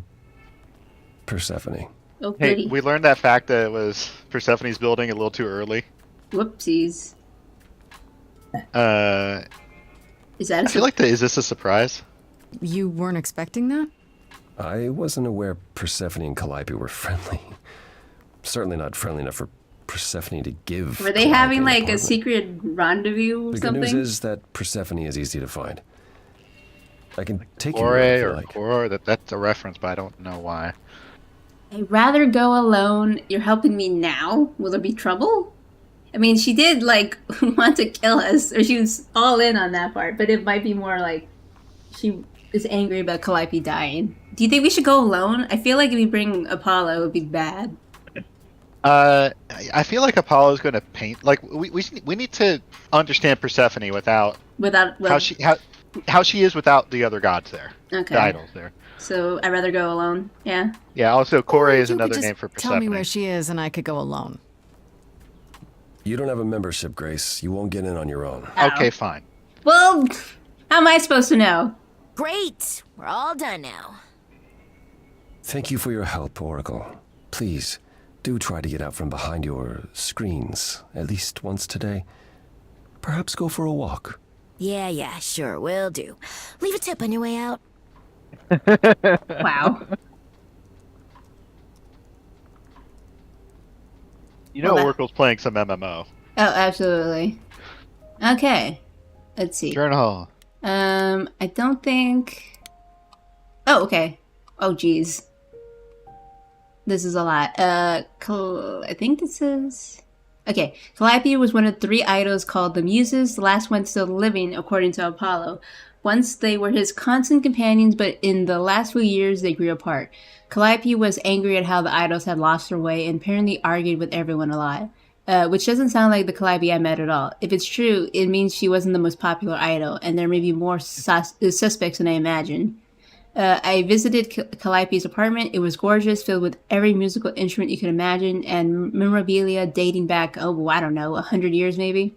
Persephone. Oh, Hey, goody. we learned that fact that it was Persephone's building a little too early. Whoopsies. Is that? I feel like is this a surprise? You weren't expecting that? I wasn't aware Persephone and Calliope were friendly. Certainly not friendly enough for Persephone to give. Were they Calliope having an like a apartment. secret rendezvous or The good something? news is that Persephone is easy to find. I can take you Ore where I feel or like. Core? That's a reference, but I don't know why. I'd rather go alone. You're helping me now. Will there be trouble? I mean, she did like want to kill us, or she was all in on that part. But it might be more like she is angry about Calliope dying. Do you think we should go alone? I feel like if we bring Apollo, it would be bad. I feel like Apollo's going to paint. Like we need to understand Persephone without how she is without the other gods there. Okay. The idols there. So I'd rather go alone. Yeah. Yeah. Also, Core is You could another just name for Persephone. tell me where she is and I could go alone. You don't have a membership, Grace. You won't get in on your own. Okay, fine. Well, how am I supposed to know? Great, we're all done now. Thank you for your help, Oracle. Please, do try to get out from behind your screens at least once today. Perhaps go for a walk. Yeah, sure, will do. Leave a tip on your way out. Wow. You know, Well, Oracle's playing some MMO. Oh, absolutely. Okay. Let's see. Journal. I don't think. Oh, okay. Oh, geez. This is a lot. I think this is. Okay. Calliope was one of 3 idols called the Muses, the last one still living, according to Apollo. Once they were his constant companions, but in the last few years they grew apart. Calliope was angry at how the idols had lost their way and apparently argued with everyone a lot. Which doesn't sound like the Calliope I met at all. If it's true, it means she wasn't the most popular idol, and there may be more suspects than I imagine. I visited Calliope's apartment. It was gorgeous, filled with every musical instrument you can imagine, and memorabilia dating back, I don't know, 100 years maybe.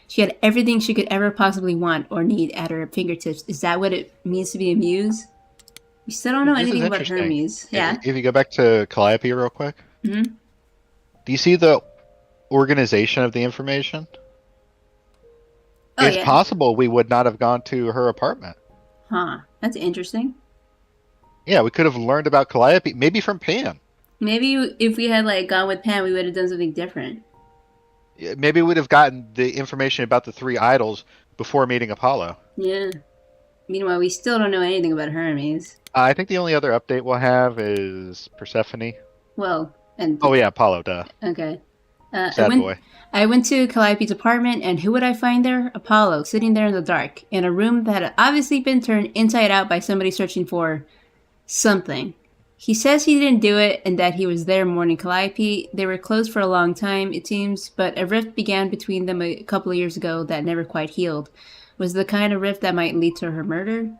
She had everything she could ever possibly want or need at her fingertips. Is that what it means to be a muse? We still don't know This is anything about interesting. Hermes. Yeah. If you go back to Calliope real quick, Hmm. do you see the organization of the information? Oh, It's yeah. possible we would not have gone to her apartment. Huh. That's interesting. Yeah, we could have learned about Calliope, maybe from Pam. Maybe if we had like gone with Pam, we would have done something different. Yeah, maybe we would have gotten the information about the 3 idols before meeting Apollo. Yeah. Meanwhile, we still don't know anything about Hermes. I think the only other update we'll have is Persephone. Well, And Oh yeah, Apollo, duh. okay. Sad boy. I went to Calliope's apartment, and who would I find there? Apollo, sitting there in the dark, in a room that had obviously been turned inside out by somebody searching for something. He says he didn't do it, and that he was there mourning Calliope. They were close for a long time, it seems, but a rift began between them a couple of years ago that never quite healed. Was the kind of rift that might lead to her murder?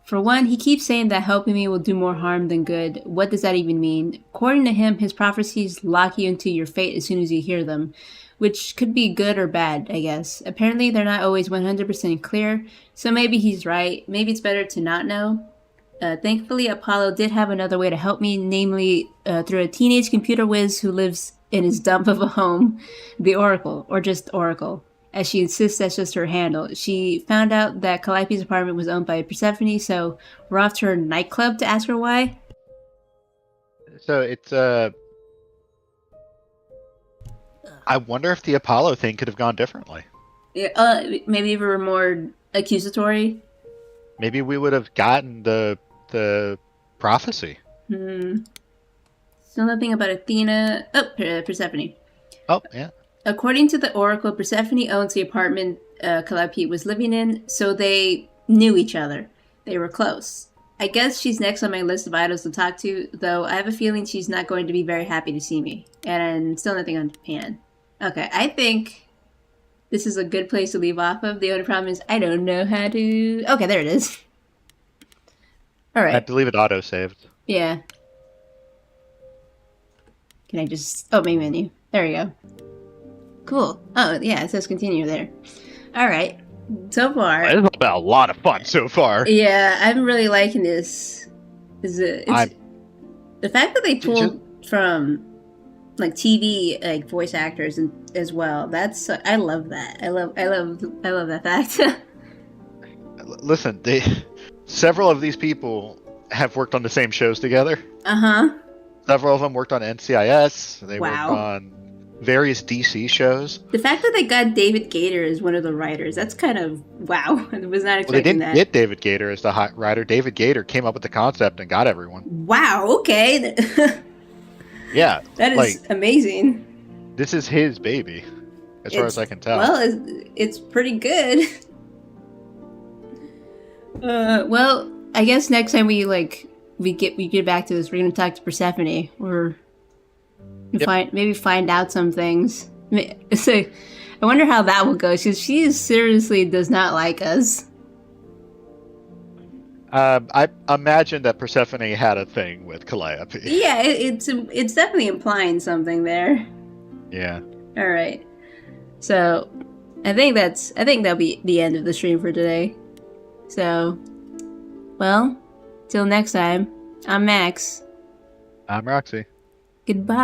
For one, he keeps saying that helping me will do more harm than good. What does that even mean? According to him, his prophecies lock you into your fate as soon as you hear them, which could be good or bad, I guess. Apparently, they're not always 100% clear, so maybe he's right. Maybe it's better to not know. Thankfully, Apollo did have another way to help me, namely through a teenage computer whiz who lives in his dump of a home, the Oracle, or just Oracle, as she insists that's just her handle. She found out that Calliope's apartment was owned by Persephone, so we're off to her nightclub to ask her why. So it's I wonder if the Apollo thing could have gone differently. Yeah, maybe if we were more accusatory. Maybe we would have gotten the prophecy. Still nothing about Athena. Oh, Persephone. Oh, yeah. According to the Oracle, Persephone owns the apartment Calliope was living in, so they knew each other. They were close. I guess she's next on my list of idols to talk to, though I have a feeling she's not going to be very happy to see me. And still nothing on Japan. Okay, I think this is a good place to leave off of. The only problem is I don't know how to... Okay, there it is. Alright. I believe it auto-saved. Yeah. Can I just... Oh, main menu. There we go. Cool. Oh, yeah, it says continue there. Alright. So far... It's been a lot of fun so far. Yeah, I'm really liking this. The fact that they pulled from like TV like voice actors and as well. That's I love that. I love that fact. Listen, several of these people have worked on the same shows together. Several of them worked on NCIS. They worked on various DC shows. The fact that they got David Gator as one of the writers, that's kind of wow. I was not expecting that. They didn't get David Gator as the hot writer. David Gator came up with the concept and got everyone. Wow, okay. Yeah. That is amazing. This is his baby, as far as I can tell. Well, it's pretty good. Well, I guess next time we get back to this, we're gonna talk to Persephone, or maybe find out some things. So, I wonder how that will go, because she seriously does not like us. I imagine that Persephone had a thing with Calliope. Yeah, it's definitely implying something there. Yeah. All right. So, I think that'll be the end of the stream for today. So, well, till next time, I'm Max. I'm Roxy. Goodbye.